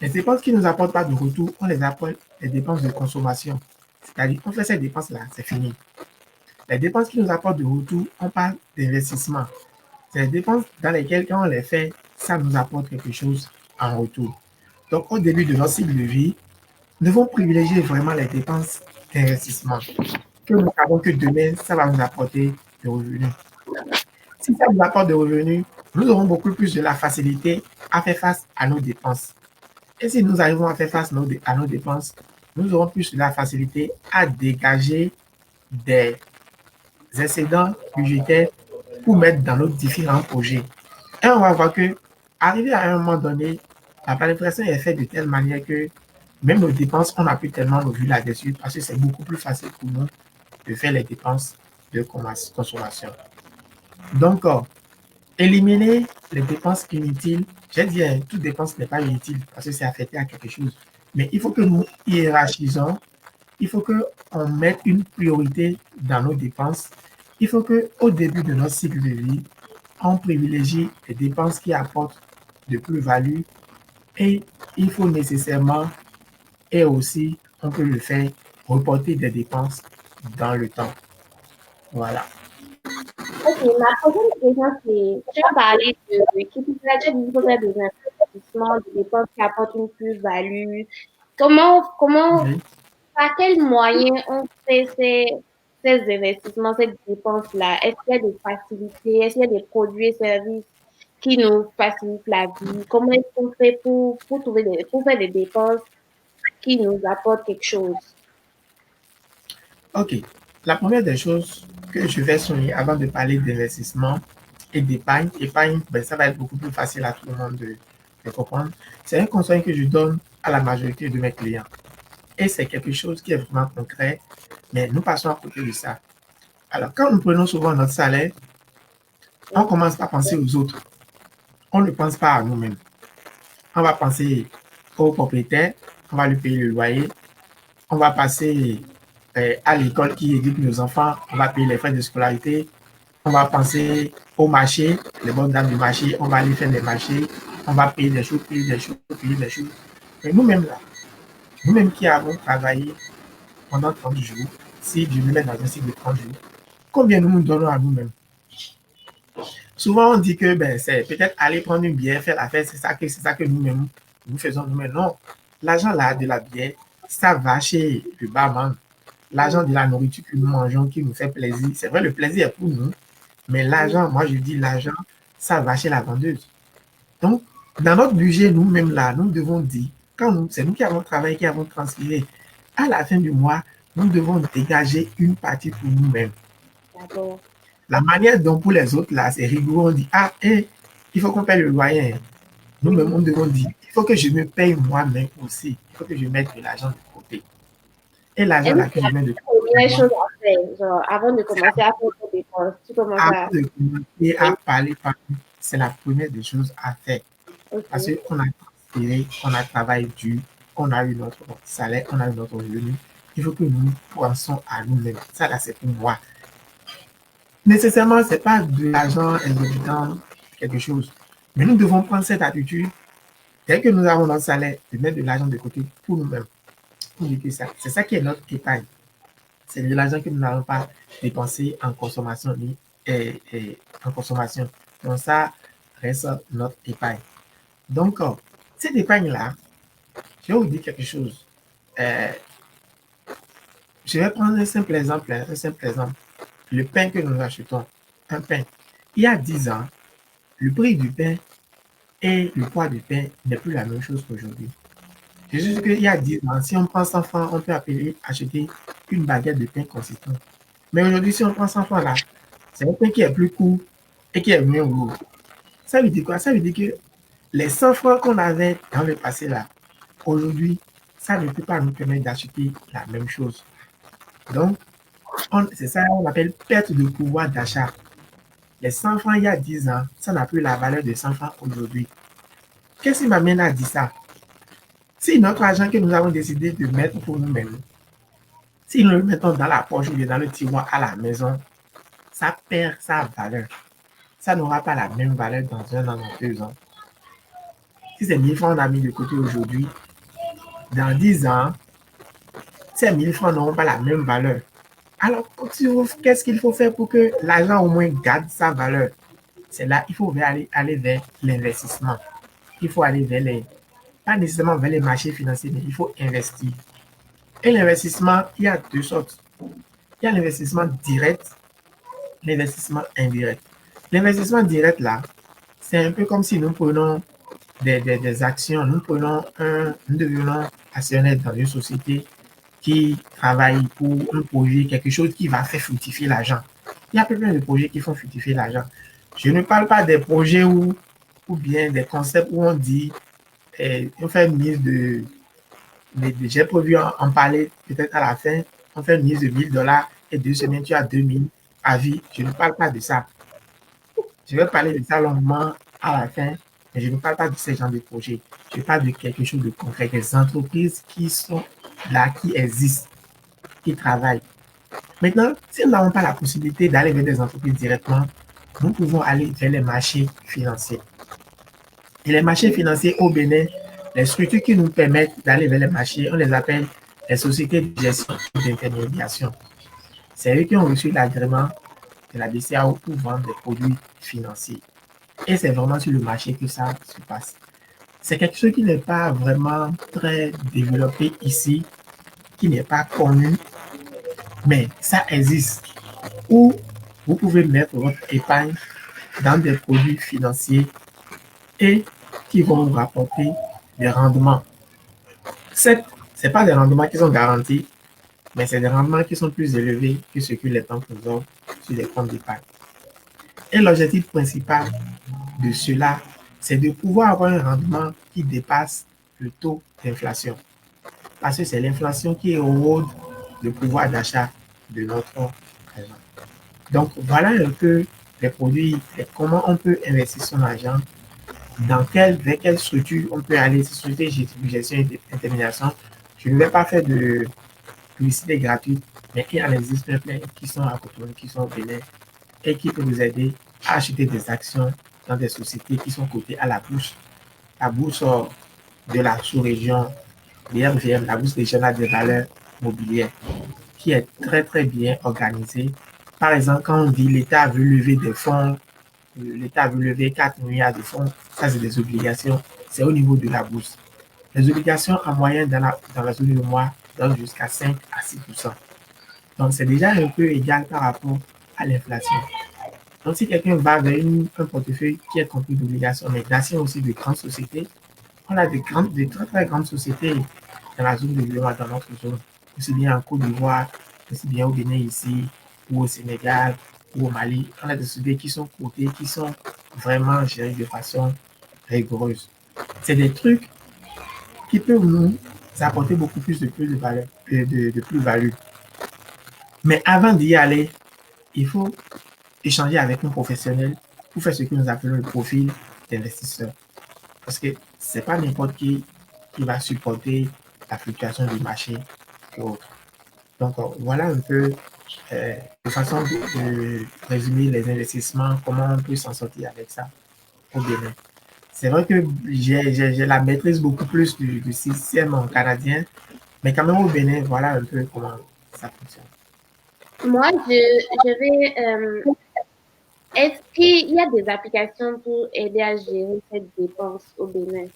Les dépenses qui ne nous apportent pas de retour, on les appelle les dépenses de consommation. C'est-à-dire, on fait ces dépenses-là, c'est fini. Les dépenses qui nous apportent de retour, on parle d'investissement. C'est les dépenses dans lesquelles, quand on les fait, ça nous apporte quelque chose en retour. Donc, au début de notre cycle de vie, nous devons privilégier vraiment les dépenses d'investissement. Que nous savons que demain, ça va nous apporter des revenus. Si ça nous apporte des revenus, nous aurons beaucoup plus de la facilité à faire face à nos dépenses. Et si nous arrivons à faire face à nos dépenses, nous aurons plus de la facilité à dégager des excédents budgétaires pour mettre dans nos différents projets. Et on va voir que, arrivé à un moment donné, la planification est faite de telle manière que même nos dépenses, on n'a plus tellement de vue là-dessus parce que c'est beaucoup plus facile pour nous de faire les dépenses de consommation. Donc, éliminer les dépenses inutiles. J'ai dit, hein, toute dépense n'est pas inutile parce que c'est affecté à quelque chose. Mais il faut que nous hiérarchisons. Il faut qu'on mette une priorité dans nos dépenses. Il faut qu'au début de notre cycle de vie, on privilégie les dépenses qui apportent de plus-value et il faut nécessairement, et aussi, on peut le faire, reporter des dépenses dans le temps. Voilà. Ok, ma prochaine question, c'est, tu as parlé de qui peut faire, tu as dit qu'il faut faire des investissements, des dépenses qui apportent une plus-value. Comment, Oui. par quels moyens on fait ces investissements, ces dépenses-là? Est-ce qu'il y a des facilités? Est-ce qu'il y a des produits et services qui nous facilitent la vie? Comment est-ce qu'on fait pour faire des dépenses qui nous apportent quelque chose? OK. La première des choses que je vais souligner avant de parler d'investissement et d'épargne, épargne, ben, ça va être beaucoup plus facile à tout le monde de comprendre. C'est un conseil que je donne à la majorité de mes clients. Et c'est quelque chose qui est vraiment concret, mais nous passons à côté de ça. Alors, quand nous prenons souvent notre salaire, on commence par penser aux autres. On ne pense pas à nous-mêmes. On va penser au propriétaire, on va lui payer le loyer, on va passer à l'école qui éduque nos enfants, on va payer les frais de scolarité, on va penser au marché, les bonnes dames du marché, on va aller faire des marchés, on va payer des choses, payer des choses, payer des choses. Et nous-mêmes là, nous-mêmes qui avons travaillé pendant 30 jours, si je me mets dans un cycle de 30 jours, combien nous nous donnons à nous-mêmes? Souvent, on dit que ben, c'est peut-être aller prendre une bière, faire la fête, c'est ça que nous-mêmes, nous faisons nous-mêmes. Non, l'argent là de la bière, ça va chez le barman. L'argent de la nourriture que nous mangeons, qui nous fait plaisir, c'est vrai, le plaisir est pour nous, mais l'argent, moi je dis l'argent, ça va chez la vendeuse. Donc, dans notre budget, nous-mêmes là, nous devons dire, c'est nous qui avons travaillé, qui avons transféré, à la fin du mois, nous devons dégager une partie pour nous-mêmes. D'accord. La manière dont pour les autres, là, c'est rigoureux. On dit, ah, il faut qu'on paye le loyer. Nous-mêmes, on devons dire, il faut que je me paye moi-même aussi. Il faut que je mette de l'argent de côté. Et l'argent là que je mets de côté, Première chose à faire, genre, avant de commencer à faire des dépenses, tu commences avant à... de commencer à parler, c'est la première des choses à faire. Parce Ok. qu'on a transféré, on a travaillé dur, on a eu notre salaire, on a eu notre revenu. Il faut que nous pensons à nous-mêmes. Ça là, c'est pour moi. Nécessairement, ce n'est pas de l'argent exorbitant, quelque chose. Mais nous devons prendre cette attitude, dès que nous avons notre salaire, de mettre de l'argent de côté pour nous-mêmes. C'est ça qui est notre épargne. C'est de l'argent que nous n'avons pas dépensé en consommation en consommation. Donc ça reste notre épargne. Donc, cette épargne-là, je vais vous dire quelque chose. Je vais prendre un simple exemple. Un simple exemple. Le pain que nous achetons, un pain. Il y a 10 ans, le prix du pain et le poids du pain n'est plus la même chose qu'aujourd'hui. C'est juste qu'il y a 10 ans, si on prend 100 francs, on peut acheter une baguette de pain consistante. Mais aujourd'hui, si on prend 100 francs là, c'est un pain qui est plus court et qui est moins lourd. Ça veut dire quoi? Ça veut dire que les 100 francs qu'on avait dans le passé là, aujourd'hui, ça ne peut pas nous permettre d'acheter la même chose. Donc, c'est ça qu'on appelle perte de pouvoir d'achat. Les 100 francs il y a 10 ans, ça n'a plus la valeur de 100 francs aujourd'hui. Qu'est-ce qui m'amène à dire ça? Si notre argent que nous avons décidé de mettre pour nous-mêmes, si nous le mettons dans la poche ou dans le tiroir à la maison, ça perd sa valeur. Ça n'aura pas la même valeur dans 1 an, dans 2 ans. Si c'est 1000 francs on a mis de côté aujourd'hui, dans 10 ans, ces 1000 francs n'auront pas la même valeur. Alors, qu'est-ce qu'il faut faire pour que l'argent au moins garde sa valeur? C'est là qu'il faut aller vers l'investissement. Il faut aller vers pas nécessairement vers les marchés financiers, mais il faut investir. Et l'investissement, il y a 2 sortes. Il y a l'investissement direct, l'investissement indirect. L'investissement direct, là, c'est un peu comme si nous prenons des actions, nous devenons actionnaires dans une société qui travaille pour un projet, quelque chose qui va faire fructifier l'argent. Il y a plein de projets qui font fructifier l'argent. Je ne parle pas des projets ou bien des concepts où on dit, on fait une mise j'ai prévu en parler peut-être à la fin, on fait une mise de $1000 et 2 semaines, tu as 2000 à vie. Je ne parle pas de ça. Je vais parler de ça longuement à la fin, mais je ne parle pas de ce genre de projet. Je parle de quelque chose de concret, des entreprises qui sont là, qui existent, qui travaillent. Maintenant, si nous n'avons pas la possibilité d'aller vers des entreprises directement, nous pouvons aller vers les marchés financiers. Et les marchés financiers au Bénin, les structures qui nous permettent d'aller vers les marchés, on les appelle les sociétés de gestion et d'intermédiation. C'est eux qui ont reçu l'agrément de la BCAO pour vendre des produits financiers. Et c'est vraiment sur le marché que ça se passe. C'est quelque chose qui n'est pas vraiment très développé ici, qui n'est pas connu, mais ça existe. Où vous pouvez mettre votre épargne dans des produits financiers et qui vont vous rapporter des rendements. Ce n'est pas des rendements qui sont garantis, mais c'est des rendements qui sont plus élevés que ce que les banques nous offrent sur les comptes d'épargne. Et l'objectif principal de cela, c'est de pouvoir avoir un rendement qui dépasse le taux d'inflation. Parce que c'est l'inflation qui érode le pouvoir d'achat de notre argent. Donc, voilà un peu les produits, comment on peut investir son argent, vers quelle structure on peut aller, société de gestion et d'intermédiation. Je ne vais pas faire de publicité gratuite, mais il y en existe plein qui sont à Cotonou, qui sont au Bénin et qui peuvent vous aider à acheter des actions dans des sociétés qui sont cotées à la bourse de la sous-région, l'IRVM, la bourse régionale des valeurs mobilières, qui est très très bien organisée. Par exemple, quand on dit l'État veut lever des fonds, l'État veut lever 4 milliards de fonds, ça c'est des obligations, c'est au niveau de la bourse. Les obligations en moyenne dans la zone de mois donnent jusqu'à 5 à 6%. Donc c'est déjà un peu égal par rapport à l'inflation. Donc si quelqu'un va vers un portefeuille qui est compris d'obligations, mais d'actions aussi de grandes sociétés, on a de très très grandes sociétés dans la zone de l'Europe, dans notre zone, aussi bien en Côte d'Ivoire, aussi bien au Bénin ici, ou au Sénégal, ou au Mali. On a des sociétés qui sont cotées, qui sont vraiment gérées de façon rigoureuse. C'est des trucs qui peuvent nous apporter beaucoup plus de plus-value. Mais avant d'y aller, il faut échanger avec un professionnel pour faire ce que nous appelons le profil d'investisseur. Parce que ce n'est pas n'importe qui va supporter la fluctuation du marché et autres. Donc, voilà un peu de façon de résumer les investissements, comment on peut s'en sortir avec ça au Bénin. C'est vrai que j'ai la maîtrise beaucoup plus du système canadien, mais quand même au Bénin, voilà un peu comment ça fonctionne. Moi, je vais... est-ce qu'il y a des applications pour aider à gérer cette dépense au Bénin?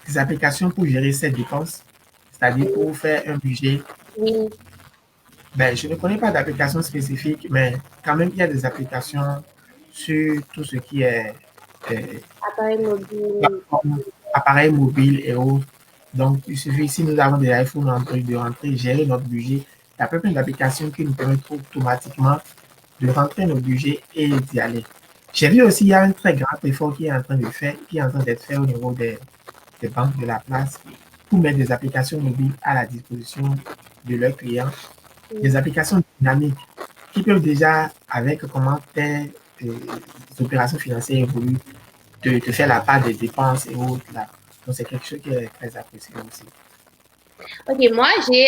Des applications pour gérer cette dépense, c'est-à-dire pour faire un budget? Oui. Ben, je ne connais pas d'application spécifique, mais quand même, il y a des applications sur tout ce qui est appareils mobiles et autres. Donc, il suffit, si nous avons des iPhones de rentrer, gérer notre budget. Il y a plein d'applications qui nous permettent automatiquement de rentrer nos budgets et d'y aller. J'ai vu aussi, il y a un très grand effort qui est en train d'être fait au niveau des banques de la place pour mettre des applications mobiles à la disposition de leurs clients. Des applications dynamiques qui peuvent déjà, avec comment tes opérations financières évoluent, te faire la part des dépenses et autres. Là. Donc, c'est quelque chose qui est très apprécié aussi. Ok, moi, j'ai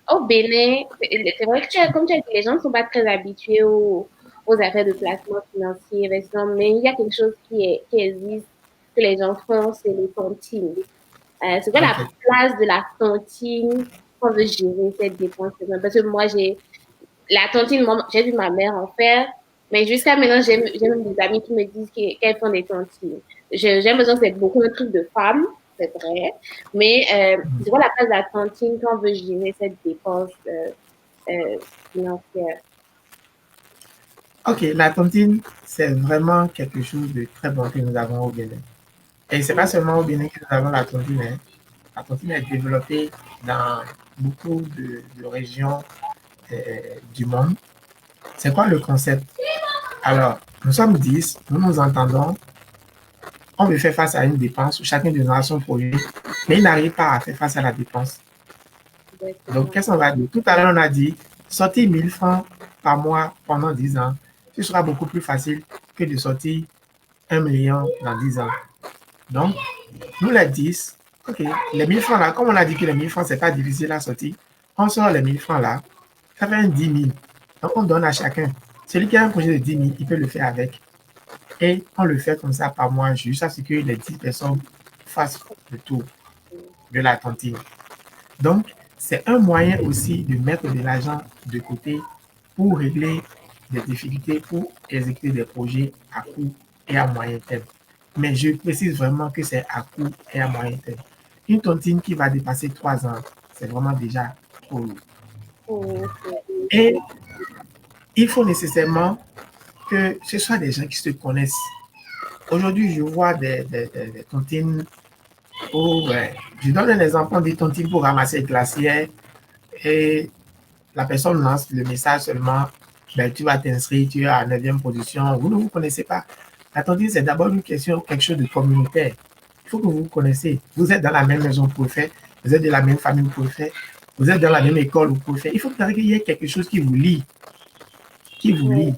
au Bénin, c'est vrai que comme tu as dit, les gens ne sont pas très habitués aux affaires de placement financier, investissement, mais il y a quelque chose qui existe, que les gens font, c'est les tontines. C'est quoi la place de la tontine quand on veut gérer cette dépense? Parce que moi, la tontine, j'ai vu ma mère en faire, mais jusqu'à maintenant, j'ai même des amis qui me disent qu'elles font des tontines. J'ai l'impression que c'est beaucoup un truc de femmes, c'est vrai, mais c'est quoi la place de la tontine quand on veut gérer cette dépense financière? Ok, la tontine, c'est vraiment quelque chose de très bon que nous avons au Bénin. Et c'est pas seulement au Bénin que nous avons la tontine. Hein. La tontine est développée dans beaucoup de régions du monde. C'est quoi le concept? Alors, nous sommes 10, nous nous entendons, on veut faire face à une dépense, chacun de nous a son produit, mais il n'arrive pas à faire face à la dépense. Donc, qu'est-ce qu'on va dire? Tout à l'heure, on a dit, sortez 1000 francs par mois pendant 10 ans. ce sera beaucoup plus facile que de sortir 1 million dans 10 ans. Donc, nous les 10, ok, les 1000 francs là, comme on a dit que les 1000 francs, c'est pas difficile à sortir, on sort les 1000 francs là, ça fait un 10 000. Donc, on donne à chacun. Celui qui a un projet de 10 000, il peut le faire avec. Et on le fait comme ça par mois, juste à ce que les 10 personnes fassent le tour de la cantine. Donc, c'est un moyen aussi de mettre de l'argent de côté pour régler des difficultés, pour exécuter des projets à court et à moyen terme. Mais je précise vraiment que c'est à court et à moyen terme. Une tontine qui va dépasser 3 ans, c'est vraiment déjà trop lourd. Et il faut nécessairement que ce soit des gens qui se connaissent. Aujourd'hui, je vois des tontines pour... je donne un exemple des tontines pour ramasser le glacier et la personne lance le message seulement, ben, tu vas t'inscrire, tu es à la 9e position, vous ne vous connaissez pas. La tontine, c'est d'abord une question, quelque chose de communautaire. Il faut que vous vous connaissez. Vous êtes dans la même maison, vous pouvez faire. Vous êtes de la même famille, vous pouvez faire. Vous êtes dans la même école, vous pouvez faire. Il faut qu'il y ait quelque chose qui vous lie. Qui vous lie,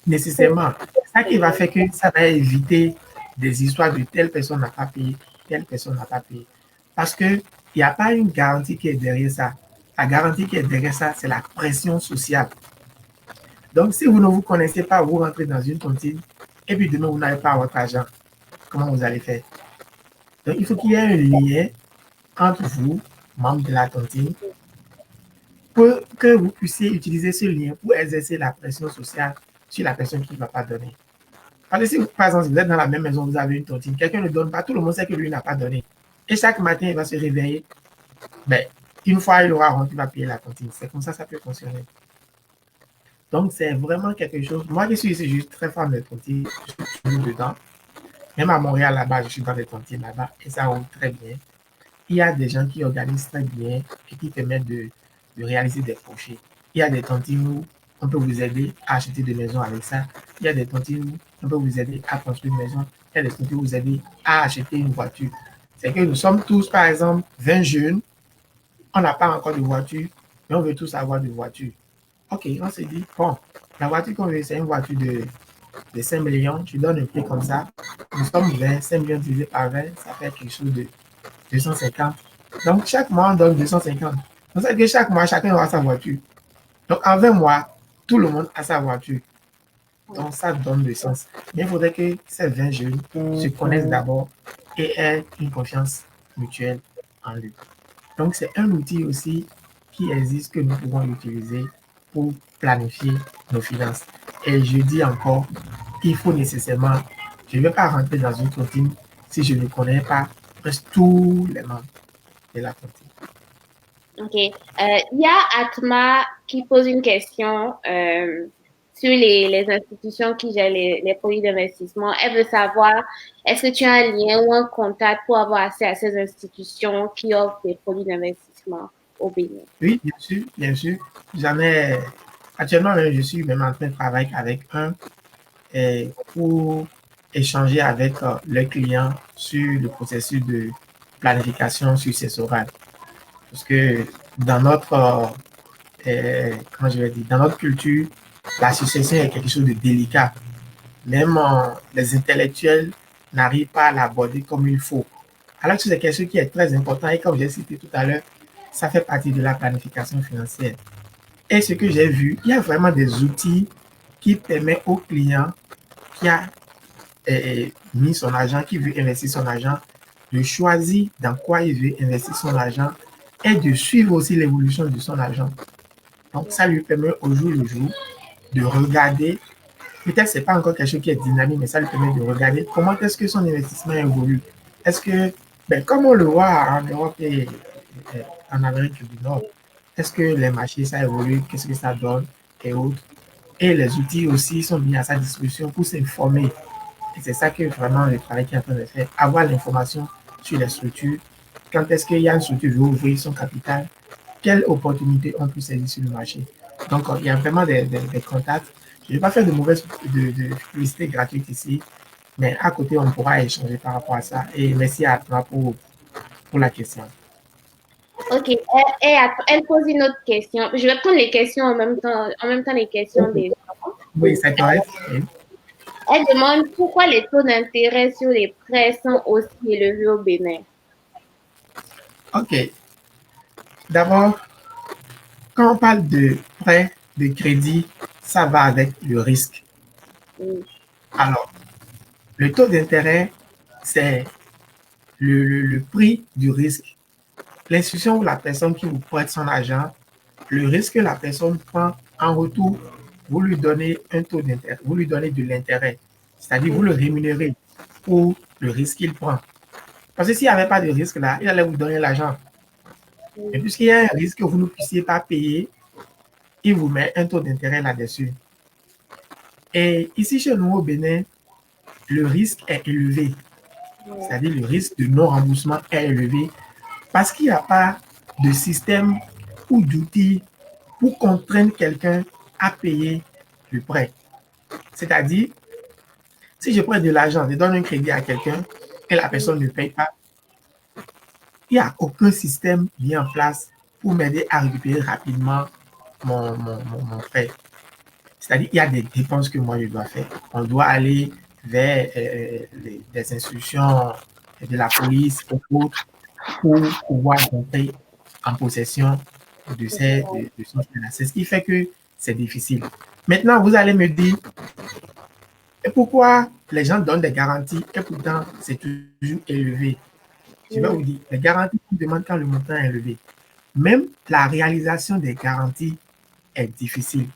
nécessairement. C'est ça qui va faire que ça va éviter des histoires de telle personne n'a pas payé, telle personne n'a pas payé. Parce qu'il n'y a pas une garantie qui est derrière ça. La garantie qui est derrière ça, c'est la pression sociale. Donc, si vous ne vous connaissez pas, vous rentrez dans une tontine et puis demain, vous n'avez pas votre argent. Comment vous allez faire? Donc, il faut qu'il y ait un lien entre vous, membres de la tontine, pour que vous puissiez utiliser ce lien pour exercer la pression sociale sur la personne qui ne va pas donner. Parce que si, par exemple, vous êtes dans la même maison, vous avez une tontine, quelqu'un ne donne pas, tout le monde sait que lui n'a pas donné. Et chaque matin, il va se réveiller. Ben, une fois, il aura rentré, il va payer la tontine. C'est comme ça peut fonctionner. Donc, c'est vraiment quelque chose. Moi, je suis ici, je suis très fan de tontines. Je suis toujours dedans. Même à Montréal, là-bas, je suis dans des tontines là-bas. Et ça roule très bien. Il y a des gens qui organisent très bien et qui permettent de réaliser des projets. Il y a des tontines où on peut vous aider à acheter des maisons avec ça. Il y a des tontines où on peut vous aider à construire une maison. Il y a des tontines où vous aider à acheter une voiture. C'est que nous sommes tous, par exemple, 20 jeunes. On n'a pas encore de voiture, mais on veut tous avoir de voiture. OK, on se dit, bon, la voiture qu'on veut, c'est une voiture de 5 millions. Tu donnes un prix comme ça. Nous sommes 20, 5 millions divisé par 20, ça fait quelque chose de 250. Donc, chaque mois, on donne 250. Donc, ça veut dire que chaque mois, chacun aura sa voiture. Donc, en 20 mois, tout le monde a sa voiture. Donc, ça donne du sens. Mais il faudrait que ces 20 jeunes se connaissent d'abord et aient une confiance mutuelle en eux. Donc, c'est un outil aussi qui existe que nous pouvons utiliser pour planifier nos finances. Et je dis encore, il faut nécessairement, je ne vais pas rentrer dans une tontine si je ne connais pas presque tous les membres de la tontine. OK. Il y a Atma qui pose une question sur les institutions qui gèrent les produits d'investissement. Elle veut savoir, est-ce que tu as un lien ou un contact pour avoir accès à ces institutions qui offrent des produits d'investissement au Bénin? Oui, bien sûr, bien sûr. J'en ai, actuellement, je suis même en train de travailler avec un pour échanger avec le client sur le processus de planification successorale. Parce que dans notre, comment je vais dire, dans notre culture, la succession est quelque chose de délicat. Même les intellectuels n'arrivent pas à l'aborder comme il faut. Alors que c'est quelque chose qui est très important et comme j'ai cité tout à l'heure, ça fait partie de la planification financière. Et ce que j'ai vu, il y a vraiment des outils qui permettent au client qui a mis son argent, qui veut investir son argent, de choisir dans quoi il veut investir son argent et de suivre aussi l'évolution de son argent. Donc, ça lui permet au jour le jour de regarder, peut-être ce n'est pas encore quelque chose qui est dynamique, mais ça lui permet de regarder comment est-ce que son investissement évolue. Est-ce que, ben, comme on le voit en Europe et en Amérique du Nord, est-ce que les marchés, ça évolue, qu'est-ce que ça donne et autres. Et les outils aussi sont mis à sa disposition pour s'informer. Et c'est ça que vraiment le travail qui est en train de faire, avoir l'information sur les structures. Quand est-ce qu'il y a une structure qui veut ouvrir son capital, quelles opportunités on peut saisir sur le marché. Donc, il y a vraiment des contacts. Je ne vais pas faire de mauvaise publicité gratuite ici, mais à côté, on pourra échanger par rapport à ça. Et merci à toi pour la question. OK. Elle pose une autre question. Je vais prendre les questions en même temps les questions des gens. Oui, c'est correct. Oui. Elle demande pourquoi les taux d'intérêt sur les prêts sont aussi élevés au Bénin. OK. D'abord, quand on parle de prêt, de crédit, ça va avec le risque. Oui. Alors, le taux d'intérêt, c'est le prix du risque. L'institution ou la personne qui vous prête son argent, le risque que la personne prend en retour, vous lui donnez un taux d'intérêt, vous lui donnez de l'intérêt. C'est-à-dire, vous le rémunérez pour le risque qu'il prend. Parce que s'il n'y avait pas de risque là, il allait vous donner l'argent. Mais puisqu'il y a un risque que vous ne puissiez pas payer, il vous met un taux d'intérêt là-dessus. Et ici, chez nous au Bénin, le risque est élevé. C'est-à-dire le risque de non-remboursement est élevé parce qu'il n'y a pas de système ou d'outils pour contraindre quelqu'un à payer le prêt. C'est-à-dire, si je prends de l'argent, je donne un crédit à quelqu'un et la personne ne paye pas, il n'y a aucun système mis en place pour m'aider à récupérer rapidement mon prêt. C'est-à-dire qu'il y a des dépenses que moi je dois faire. On doit aller vers des institutions de la police ou autres pour pouvoir rentrer en possession de ces là. C'est ce qui fait que c'est difficile. Maintenant, vous allez me dire, et pourquoi les gens donnent des garanties et pourtant c'est toujours élevé? Je vais vous dire, les garanties qu'on demande quand le montant est élevé, même la réalisation des garanties est difficile.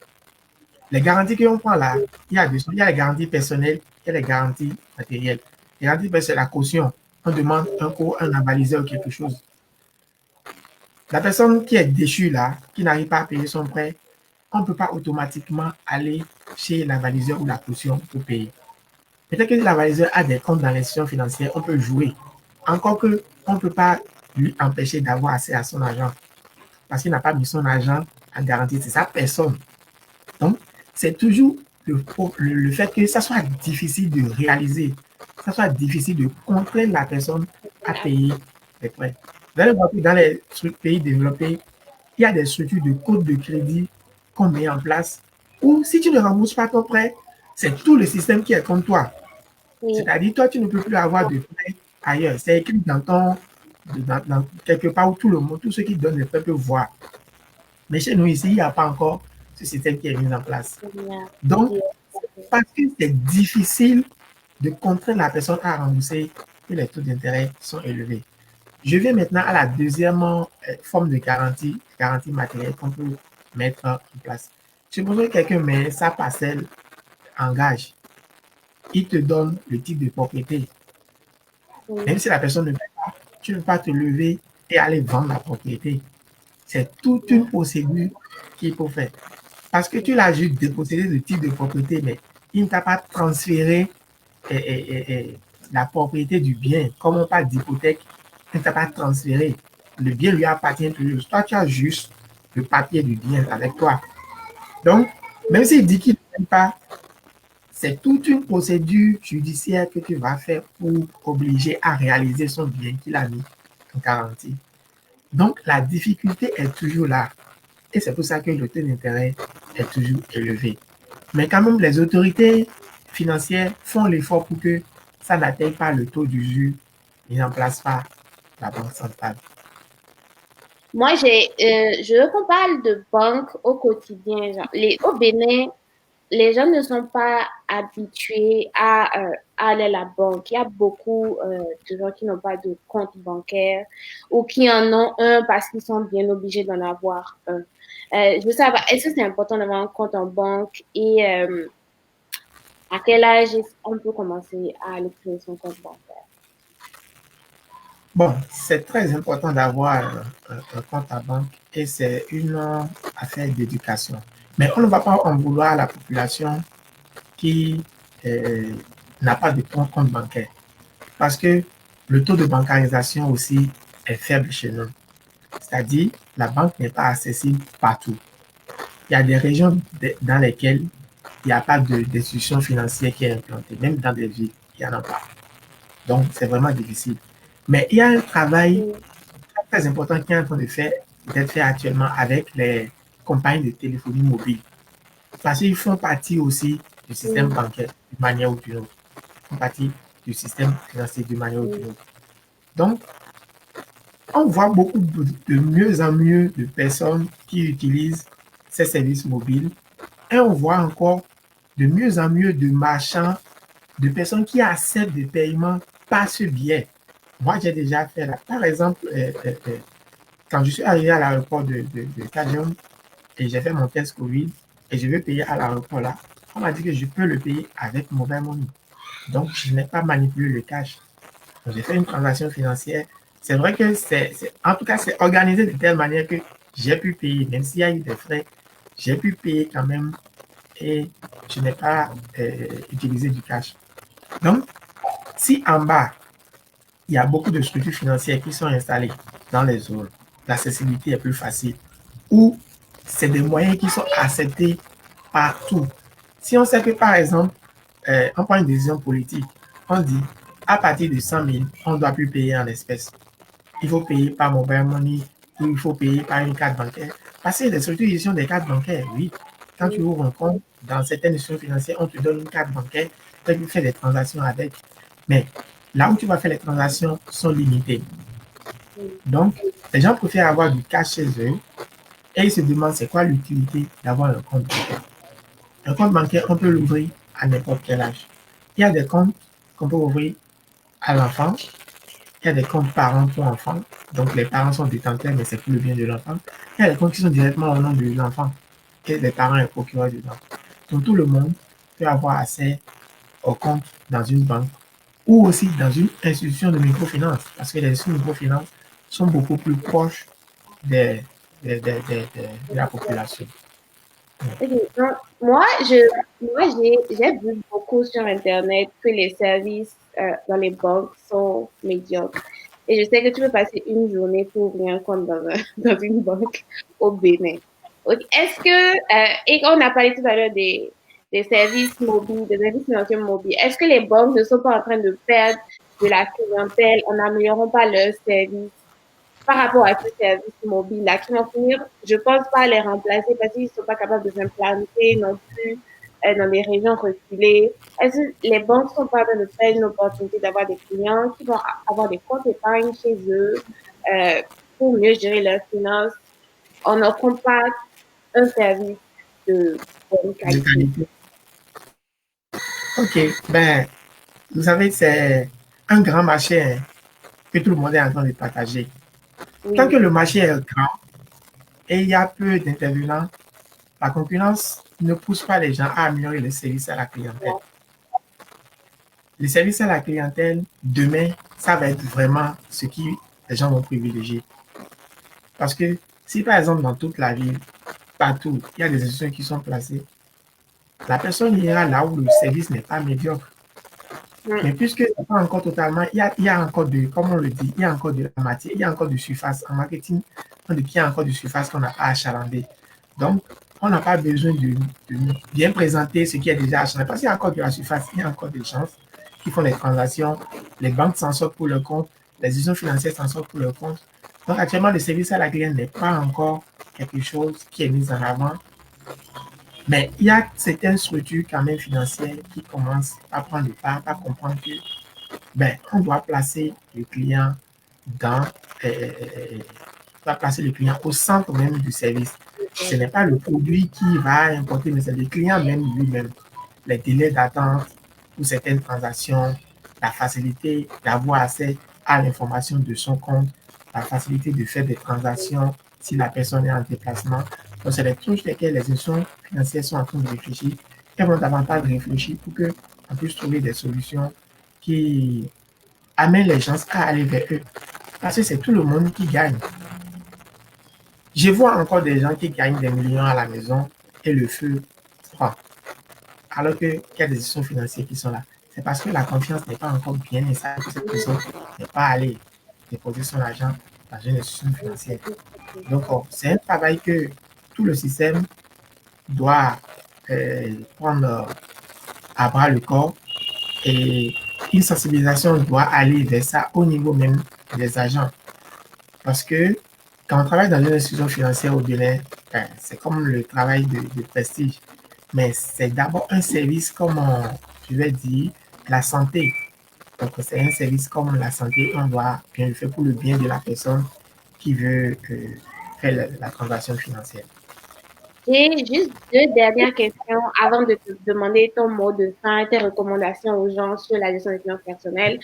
Les garanties qu'on prend là, il y a les garanties personnelles, il y a les garanties matérielles. Les garanties personnelles, la caution, on demande un avaliseur ou quelque chose. La personne qui est déchue là, qui n'arrive pas à payer son prêt, on ne peut pas automatiquement aller chez l'avaliseur ou la caution pour payer. Peut-être que l'avaliseur a des comptes dans l'institution financière, on peut jouer. Encore que on ne peut pas lui empêcher d'avoir accès à son argent parce qu'il n'a pas mis son argent en garantie. C'est sa personne. Donc, c'est toujours le fait que ça soit difficile de réaliser, ça soit difficile de contraindre la personne à payer les prêts. Dans les pays développés, il y a des structures de code de crédit qu'on met en place où si tu ne rembourses pas ton prêt, c'est tout le système qui est contre toi. Oui. C'est-à-dire, toi, tu ne peux plus avoir de prêt ailleurs. C'est écrit dans quelque part où tout le monde, tous ceux qui donnent les prêts peuvent voir. Mais chez nous, ici, il n'y a pas encore ce système qui est mis en place. Donc, parce que c'est difficile de contraindre la personne à rembourser que les taux d'intérêt sont élevés. Je vais maintenant à la deuxième forme de garantie matérielle qu'on peut mettre en place. Supposons que quelqu'un met sa parcelle en gage. Il te donne le titre de propriété. Même si la personne ne paie pas, tu ne peux pas te lever et aller vendre la propriété. C'est toute une procédure qu'il faut faire. Parce que tu l'as juste dépossédé de titre de propriété, mais il ne t'a pas transféré la propriété du bien. Comme on parle d'hypothèque, il ne t'a pas transféré. Le bien lui appartient toujours. Toi, tu as juste le papier du bien avec toi. Donc, même s'il dit qu'il ne paye pas, c'est toute une procédure judiciaire que tu vas faire pour obliger à réaliser son bien qu'il a mis en garantie. Donc, la difficulté est toujours là. Et c'est pour ça que le taux d'intérêt est toujours élevé. Mais quand même, les autorités financières font l'effort pour que ça n'atteigne pas le taux d'usure mis en place par la Banque centrale. Moi, je veux qu'on parle de banque au quotidien. Genre, au Bénin, les gens ne sont pas habitués à aller à la banque. Il y a beaucoup de gens qui n'ont pas de compte bancaire ou qui en ont un parce qu'ils sont bien obligés d'en avoir un. Je veux savoir, est-ce que c'est important d'avoir un compte en banque et à quel âge on peut commencer à aller créer son compte bancaire? Bon, c'est très important d'avoir un compte à banque et c'est une affaire d'éducation. Mais on ne va pas en vouloir à la population qui n'a pas de compte bancaire parce que le taux de bancarisation aussi est faible chez nous. C'est-à-dire, la banque n'est pas accessible partout. Il y a des régions dans lesquelles il n'y a pas d'institution financière qui est implantée, même dans des villes, il n'y en a pas. Donc, c'est vraiment difficile. Mais il y a un travail très important qui est en train d'être fait actuellement avec les compagnies de téléphonie mobile. Parce qu'ils font partie aussi du système bancaire d'une manière ou d'une autre. Ils font partie du système financier d'une manière ou d'une autre. Donc, on voit beaucoup de mieux en mieux de personnes qui utilisent ces services mobiles et on voit encore de mieux en mieux de marchands, de personnes qui acceptent des paiements par ce biais. Moi, j'ai déjà fait, là, par exemple, quand je suis arrivé à l'aéroport de Cajun et j'ai fait mon test Covid et je veux payer à l'aéroport là, on m'a dit que je peux le payer avec mobile money. Donc, je n'ai pas manipulé le cash. J'ai fait une transaction financière. C'est vrai que en tout cas, c'est organisé de telle manière que j'ai pu payer, même s'il y a eu des frais, j'ai pu payer quand même et je n'ai pas utilisé du cash. Donc, si en bas, il y a beaucoup de structures financières qui sont installées dans les zones, l'accessibilité est plus facile, ou c'est des moyens qui sont acceptés partout. Si on sait que, par exemple, on prend une décision politique, on dit, à partir de 100 000, on ne doit plus payer en espèces. Il faut payer par mobile money ou il faut payer par une carte bancaire. Parce que les structures qui sont des cartes bancaires, oui. Quand tu ouvres un compte dans certaines institutions financières, on te donne une carte bancaire, tu peux faire des transactions avec. Mais là où tu vas faire les transactions sont limitées. Donc, les gens préfèrent avoir du cash chez eux et ils se demandent c'est quoi l'utilité d'avoir un compte bancaire. Un compte bancaire, on peut l'ouvrir à n'importe quel âge. Il y a des comptes qu'on peut ouvrir à l'enfant. Il y a des comptes parents pour enfants. Donc, les parents sont détenteurs, mais c'est pour le bien de l'enfant. Il y a des comptes qui sont directement au nom de l'enfant. Et les parents sont procureurs dedans. Donc, tout le monde peut avoir accès au compte dans une banque ou aussi dans une institution de microfinance. Parce que les institutions de microfinance sont beaucoup plus proches de la population. Okay. Donc, j'ai vu beaucoup sur Internet que les services dans les banques sont médiocres. Et je sais que tu peux passer une journée pour ouvrir un compte dans une banque au Bénin. Donc, est-ce que, et on a parlé tout à l'heure des services mobiles, des services financiers mobiles, est-ce que les banques ne sont pas en train de perdre de la clientèle en n'améliorant pas leurs services par rapport à ces services mobiles-là qui vont finir, je ne pense pas les remplacer parce qu'ils ne sont pas capables de s'implanter non plus dans des régions reculées. Est-ce que les banques sont pas en train de faire une opportunité d'avoir des clients qui vont avoir des comptes épargne chez eux pour mieux gérer leurs finances en n'offrant pas un service de bonne qualité? Ok, ben, vous savez, c'est un grand marché hein, que tout le monde est en train de partager. Oui. Tant que le marché est grand et il y a peu d'intervenants, la concurrence ne pousse pas les gens à améliorer les services à la clientèle. Les services à la clientèle, demain, ça va être vraiment ce qui les gens vont privilégier. Parce que si par exemple dans toute la ville, partout, il y a des institutions qui sont placées, la personne ira là où le service n'est pas médiocre. Mais puisque ce n'est pas encore totalement, il y a encore de, comme on le dit, il y a encore de la matière, il y a encore de surface. En marketing, on dit qu'il y a encore de surface qu'on n'a pas achalander. Donc, on n'a pas besoin de bien présenter ce qui est déjà achalandé. Parce qu'il y a encore de la surface, il y a encore des gens qui font les transactions, les banques s'en sortent pour leur compte, les institutions financières s'en sortent pour leur compte. Donc, actuellement, le service à la cliente n'est pas encore quelque chose qui est mis en avant. Mais il y a certaines structures quand même financières qui commencent à prendre le pas, à comprendre que on doit placer le client placer le client au centre même du service. Ce n'est pas le produit qui va importer, mais c'est le client même lui-même. Les délais d'attente pour certaines transactions, la facilité d'avoir accès à l'information de son compte, la facilité de faire des transactions si la personne est en déplacement. Donc, c'est des trucs sur lesquels les institutions financières sont en train de réfléchir. Elles vont davantage réfléchir pour qu'on puisse trouver des solutions qui amènent les gens à aller vers eux. Parce que c'est tout le monde qui gagne. Je vois encore des gens qui gagnent des millions à la maison et le feu prend. Alors qu'il y a des institutions financières qui sont là. C'est parce que la confiance n'est pas encore bien installée que cette personne n'est pas allée déposer son argent dans une institution financière. Donc, c'est un travail que tout le système doit prendre à bras le corps et une sensibilisation doit aller vers ça au niveau même des agents. Parce que quand on travaille dans une institution financière au Bénin, c'est comme le travail de prestige. mais c'est d'abord un service comme, je vais dire, la santé. Donc, c'est un service comme la santé, on doit bien le faire pour le bien de la personne qui veut faire la transaction financière. J'ai juste deux dernières questions avant de te demander ton mot de fin, tes recommandations aux gens sur la gestion des finances personnelles.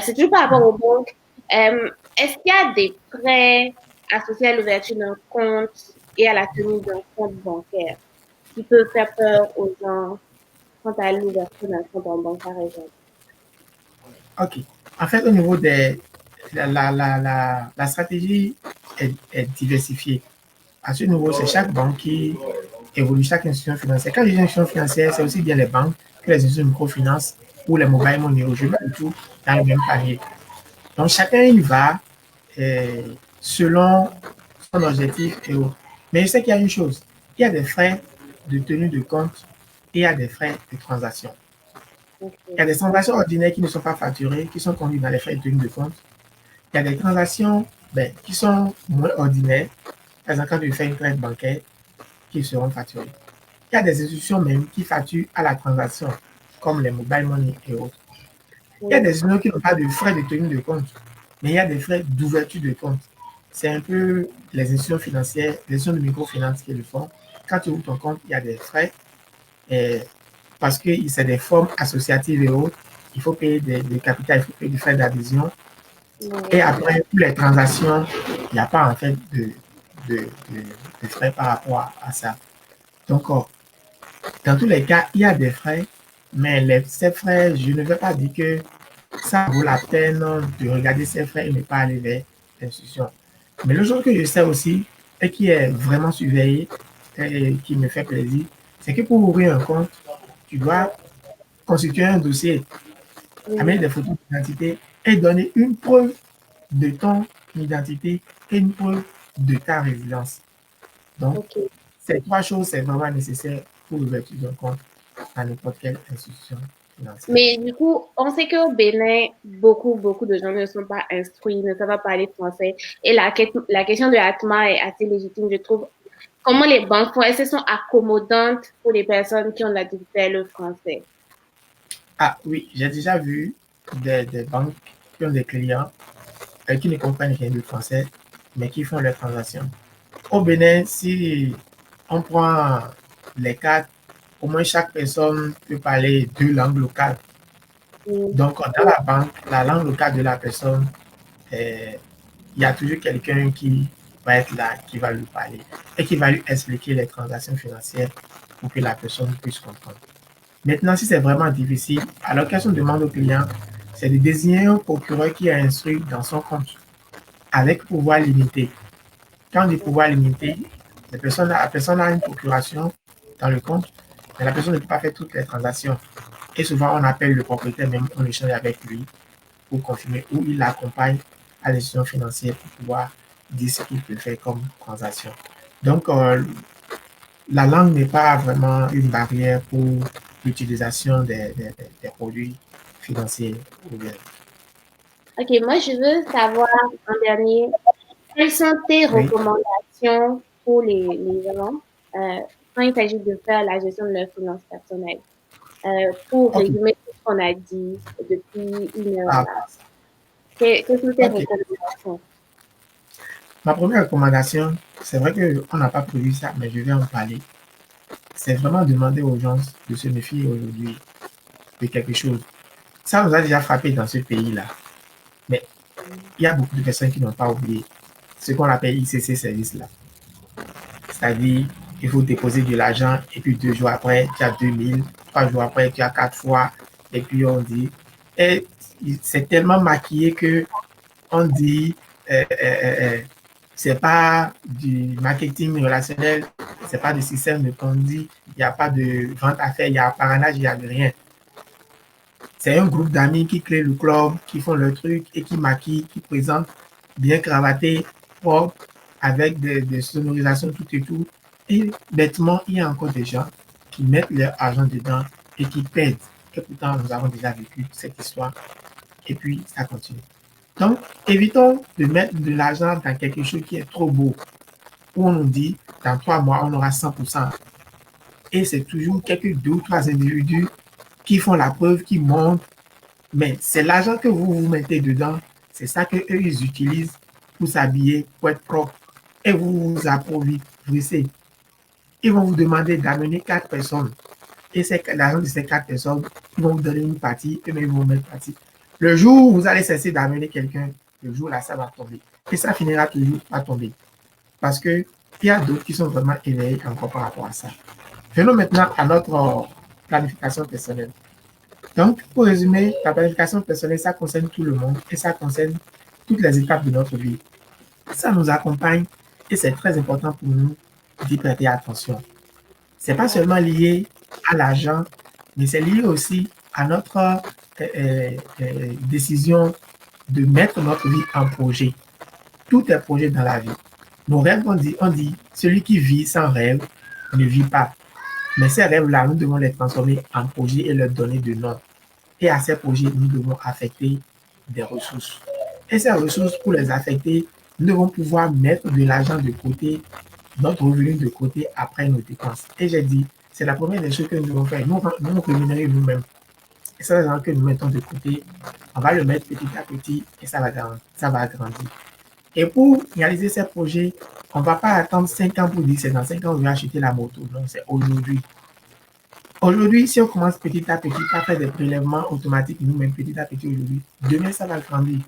C'est toujours par rapport aux banques. Est-ce qu'il y a des frais associés à l'ouverture d'un compte et à la tenue d'un compte bancaire qui peuvent faire peur aux gens quant à l'ouverture d'un compte en banque, par exemple? OK. En fait, au niveau des... La stratégie est diversifiée. À ce niveau, c'est chaque banque qui évolue, chaque institution financière. Quand je dis institution financière, c'est aussi bien les banques que les institutions de microfinance ou les mobile money. Je mets tout dans le même panier. Donc, chacun y va selon son objectif et autres. Mais je sais qu'il y a une chose. Il y a des frais de tenue de compte et il y a des frais de transaction. Il y a des transactions ordinaires qui ne sont pas facturées, qui sont conduites dans les frais de tenue de compte. Il y a des transactions qui sont moins ordinaires, par exemple quand tu fais une traite bancaire, qui seront facturées. Il y a des institutions même qui facturent à la transaction, comme les mobile money et autres. Il y a des institutions qui n'ont pas de frais de tenue de compte, mais il y a des frais d'ouverture de compte. C'est un peu les institutions financières, les institutions de microfinance qui le font. Quand tu ouvres ton compte, il y a des frais parce que c'est des formes associatives et autres. Il faut payer des capital, il faut payer des frais d'adhésion. Et après, pour les transactions, il n'y a pas en fait de frais par rapport à ça. Donc, dans tous les cas, il y a des frais, mais ces frais, je ne vais pas dire que ça vaut la peine de regarder ces frais et ne pas aller vers l'institution. Mais le chose que je sais aussi, et qui est vraiment surveillé, et qui me fait plaisir, c'est que pour ouvrir un compte, tu dois constituer un dossier, amener des photos d'identité et donner une preuve de ton identité et une preuve de ta résidence. Donc, ces trois choses, c'est vraiment nécessaire pour l'ouverture d'un compte à n'importe quelle institution financière. Mais du coup, on sait qu'au Bénin, beaucoup de gens ne sont pas instruits, ne savent pas parler français. Et la question de l'ATMA est assez légitime, je trouve. Comment les banques font? Est-ce qu'elles sont accommodantes pour les personnes qui ont de la difficulté à le français? Ah oui, j'ai déjà vu des banques qui ont des clients qui ne comprennent rien du français, mais qui font leurs transactions. Au Bénin, si on prend les cas, au moins chaque personne peut parler deux langues locales. Donc, dans la banque, la langue locale de la personne, il y a toujours quelqu'un qui va être là, qui va lui parler et qui va lui expliquer les transactions financières pour que la personne puisse comprendre. Maintenant, si c'est vraiment difficile, alors qu'est-ce qu'on demande au client, c'est de désigner un procureur qui est instruit dans son compte avec pouvoir limité. Quand on dit pouvoir limité, la personne a une procuration dans le compte, mais la personne ne peut pas faire toutes les transactions. Et souvent, on appelle le propriétaire, même on échange avec lui pour confirmer ou il l'accompagne à l'institution financière pour pouvoir dire ce qu'il peut faire comme transaction. Donc, la langue n'est pas vraiment une barrière pour l'utilisation des produits financiers. Ok, moi je veux savoir en dernier, quelles sont tes recommandations pour les gens quand il s'agit de faire la gestion de leurs finances personnelles? Pour résumer tout ce qu'on a dit depuis une heure là. Quelles sont tes recommandations? Ma première recommandation, c'est vrai qu'on n'a pas prévu ça, mais je vais en parler. C'est vraiment demander aux gens de se méfier aujourd'hui de quelque chose. Ça nous a déjà frappé dans ce pays-là. Mais il y a beaucoup de personnes qui n'ont pas oublié ce qu'on appelle ICC service-là. C'est-à-dire, il faut déposer de l'argent et puis 2 jours après, tu as 2000, 3 jours après, tu as 4 fois. Et puis on dit, et c'est tellement maquillé que on dit, c'est pas du marketing relationnel, c'est pas du système de conduite, il n'y a pas de vente à faire, il y a parrainage, il n'y a de rien. C'est un groupe d'amis qui créent le club, qui font le truc et qui maquillent, qui présentent bien cravaté, propre, avec des sonorisations, tout et tout. Et bêtement, il y a encore des gens qui mettent leur argent dedans et qui perdent. Et pourtant, nous avons déjà vécu cette histoire. Et puis, ça continue. Donc, évitons de mettre de l'argent dans quelque chose qui est trop beau. Où on nous dit, dans 3 mois, on aura 100%. Et c'est toujours quelques 2 ou 3 individus qui font la preuve, qui montent. Mais c'est l'argent que vous mettez dedans, c'est ça qu'eux, ils utilisent pour s'habiller, pour être propre. Et vous vous appauvrissez. Ils vont vous demander d'amener 4 personnes. Et l'argent de ces 4 personnes, ils vont vous donner une partie, eux-mêmes ils vont mettre partie. Le jour où vous allez cesser d'amener quelqu'un, le jour là, ça va tomber. Et ça finira toujours par tomber. Parce qu'il y a d'autres qui sont vraiment éveillés encore par rapport à ça. Venons maintenant à notre planification personnelle. Donc, pour résumer, la planification personnelle, ça concerne tout le monde et ça concerne toutes les étapes de notre vie. Ça nous accompagne et c'est très important pour nous d'y prêter attention. Ce n'est pas seulement lié à l'argent, mais c'est lié aussi à notre décision de mettre notre vie en projet. Tout est projet dans la vie. Nos rêves, on dit, celui qui vit sans rêve ne vit pas. Mais ces rêves-là, nous devons les transformer en projets et leur donner de nom. Et à ces projets, nous devons affecter des ressources. Et ces ressources, pour les affecter, nous devons pouvoir mettre de l'argent de côté, notre revenu de côté après nos dépenses. Et j'ai dit, c'est la première des choses que nous devons faire. Nous rémunérer nous-mêmes. Et ça, l'argent que nous mettons de côté, on va le mettre petit à petit et ça va grandir. Et pour réaliser ces projets, on ne va pas attendre 5 ans pour dire c'est dans 5 ans on va acheter la moto. Non, c'est aujourd'hui. Aujourd'hui, si on commence petit à petit à faire des prélèvements automatiques, nous-mêmes petit à petit aujourd'hui, demain ça va grandir.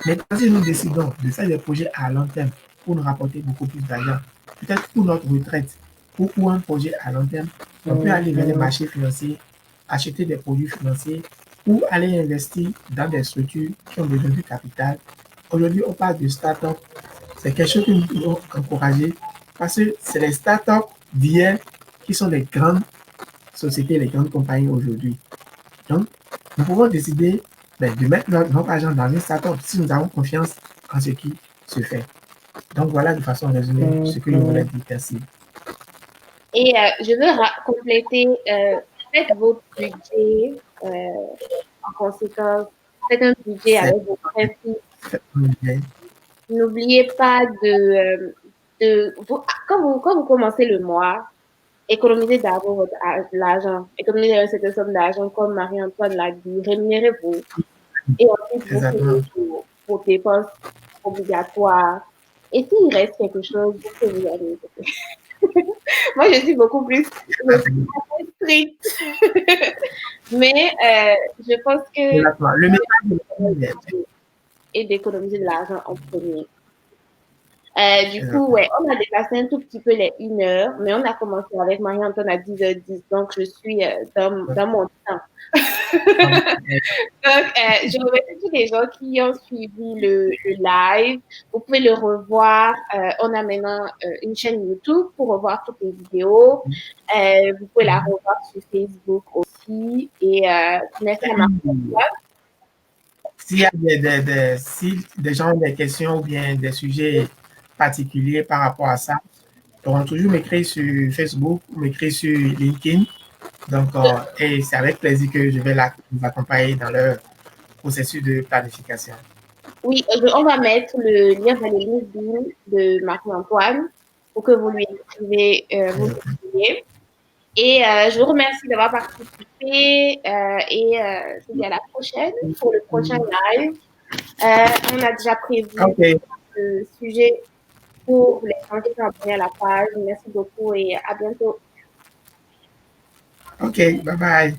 Maintenant, si nous décidons de faire des projets à long terme pour nous rapporter beaucoup plus d'argent, peut-être pour notre retraite ou pour un projet à long terme, on peut aller vers les marchés financiers, acheter des produits financiers ou aller investir dans des structures qui ont besoin de capital. Aujourd'hui, on parle de start-up. C'est quelque chose que nous devons encourager parce que c'est les start-up d'hier qui sont les grandes sociétés, les grandes compagnies aujourd'hui. Donc, nous pouvons décider de mettre notre argent dans une start-up si nous avons confiance en ce qui se fait. Donc, voilà de façon résumée ce que je voulais dire. Merci. Et je veux compléter, faites votre budget en conséquence. Faites un budget avec vos principes. N'oubliez pas quand vous commencez le mois, économisez d'abord l'argent. Économisez une certaine somme d'argent, comme Marie-Antoine l'a dit. Rémunérez-vous. Et ensuite, vous vos dépenses obligatoires. Et s'il reste quelque chose, vous pouvez y aller. Moi, je suis beaucoup plus stricte. Mais je pense que le message et d'économiser de l'argent en premier. Du coup, ouais, on a dépassé un tout petit peu les 1 heure, mais on a commencé avec Marie-Antoine à 10h10, donc je suis dans mon temps. Donc, je remercie tous les gens qui ont suivi le live. Vous pouvez le revoir. On a maintenant une chaîne YouTube pour revoir toutes les vidéos. Vous pouvez la revoir sur Facebook aussi. Et merci à Marie-Antoine. S'il y a des gens ont des questions ou bien des sujets particuliers par rapport à ça, ils pourront toujours m'écrire sur Facebook ou m'écrire sur LinkedIn. Donc, et c'est avec plaisir que je vais vous accompagner dans leur processus de planification. Oui, on va mettre le lien dans les LinkedIn de Marie-Antoine pour que vous lui écrivez, vous écriviez. Et je vous remercie d'avoir participé et je vous dis à la prochaine pour le prochain live. On a déjà prévu le sujet pour les gens qui sont abonnés à la page. Merci beaucoup et à bientôt. OK, bye bye.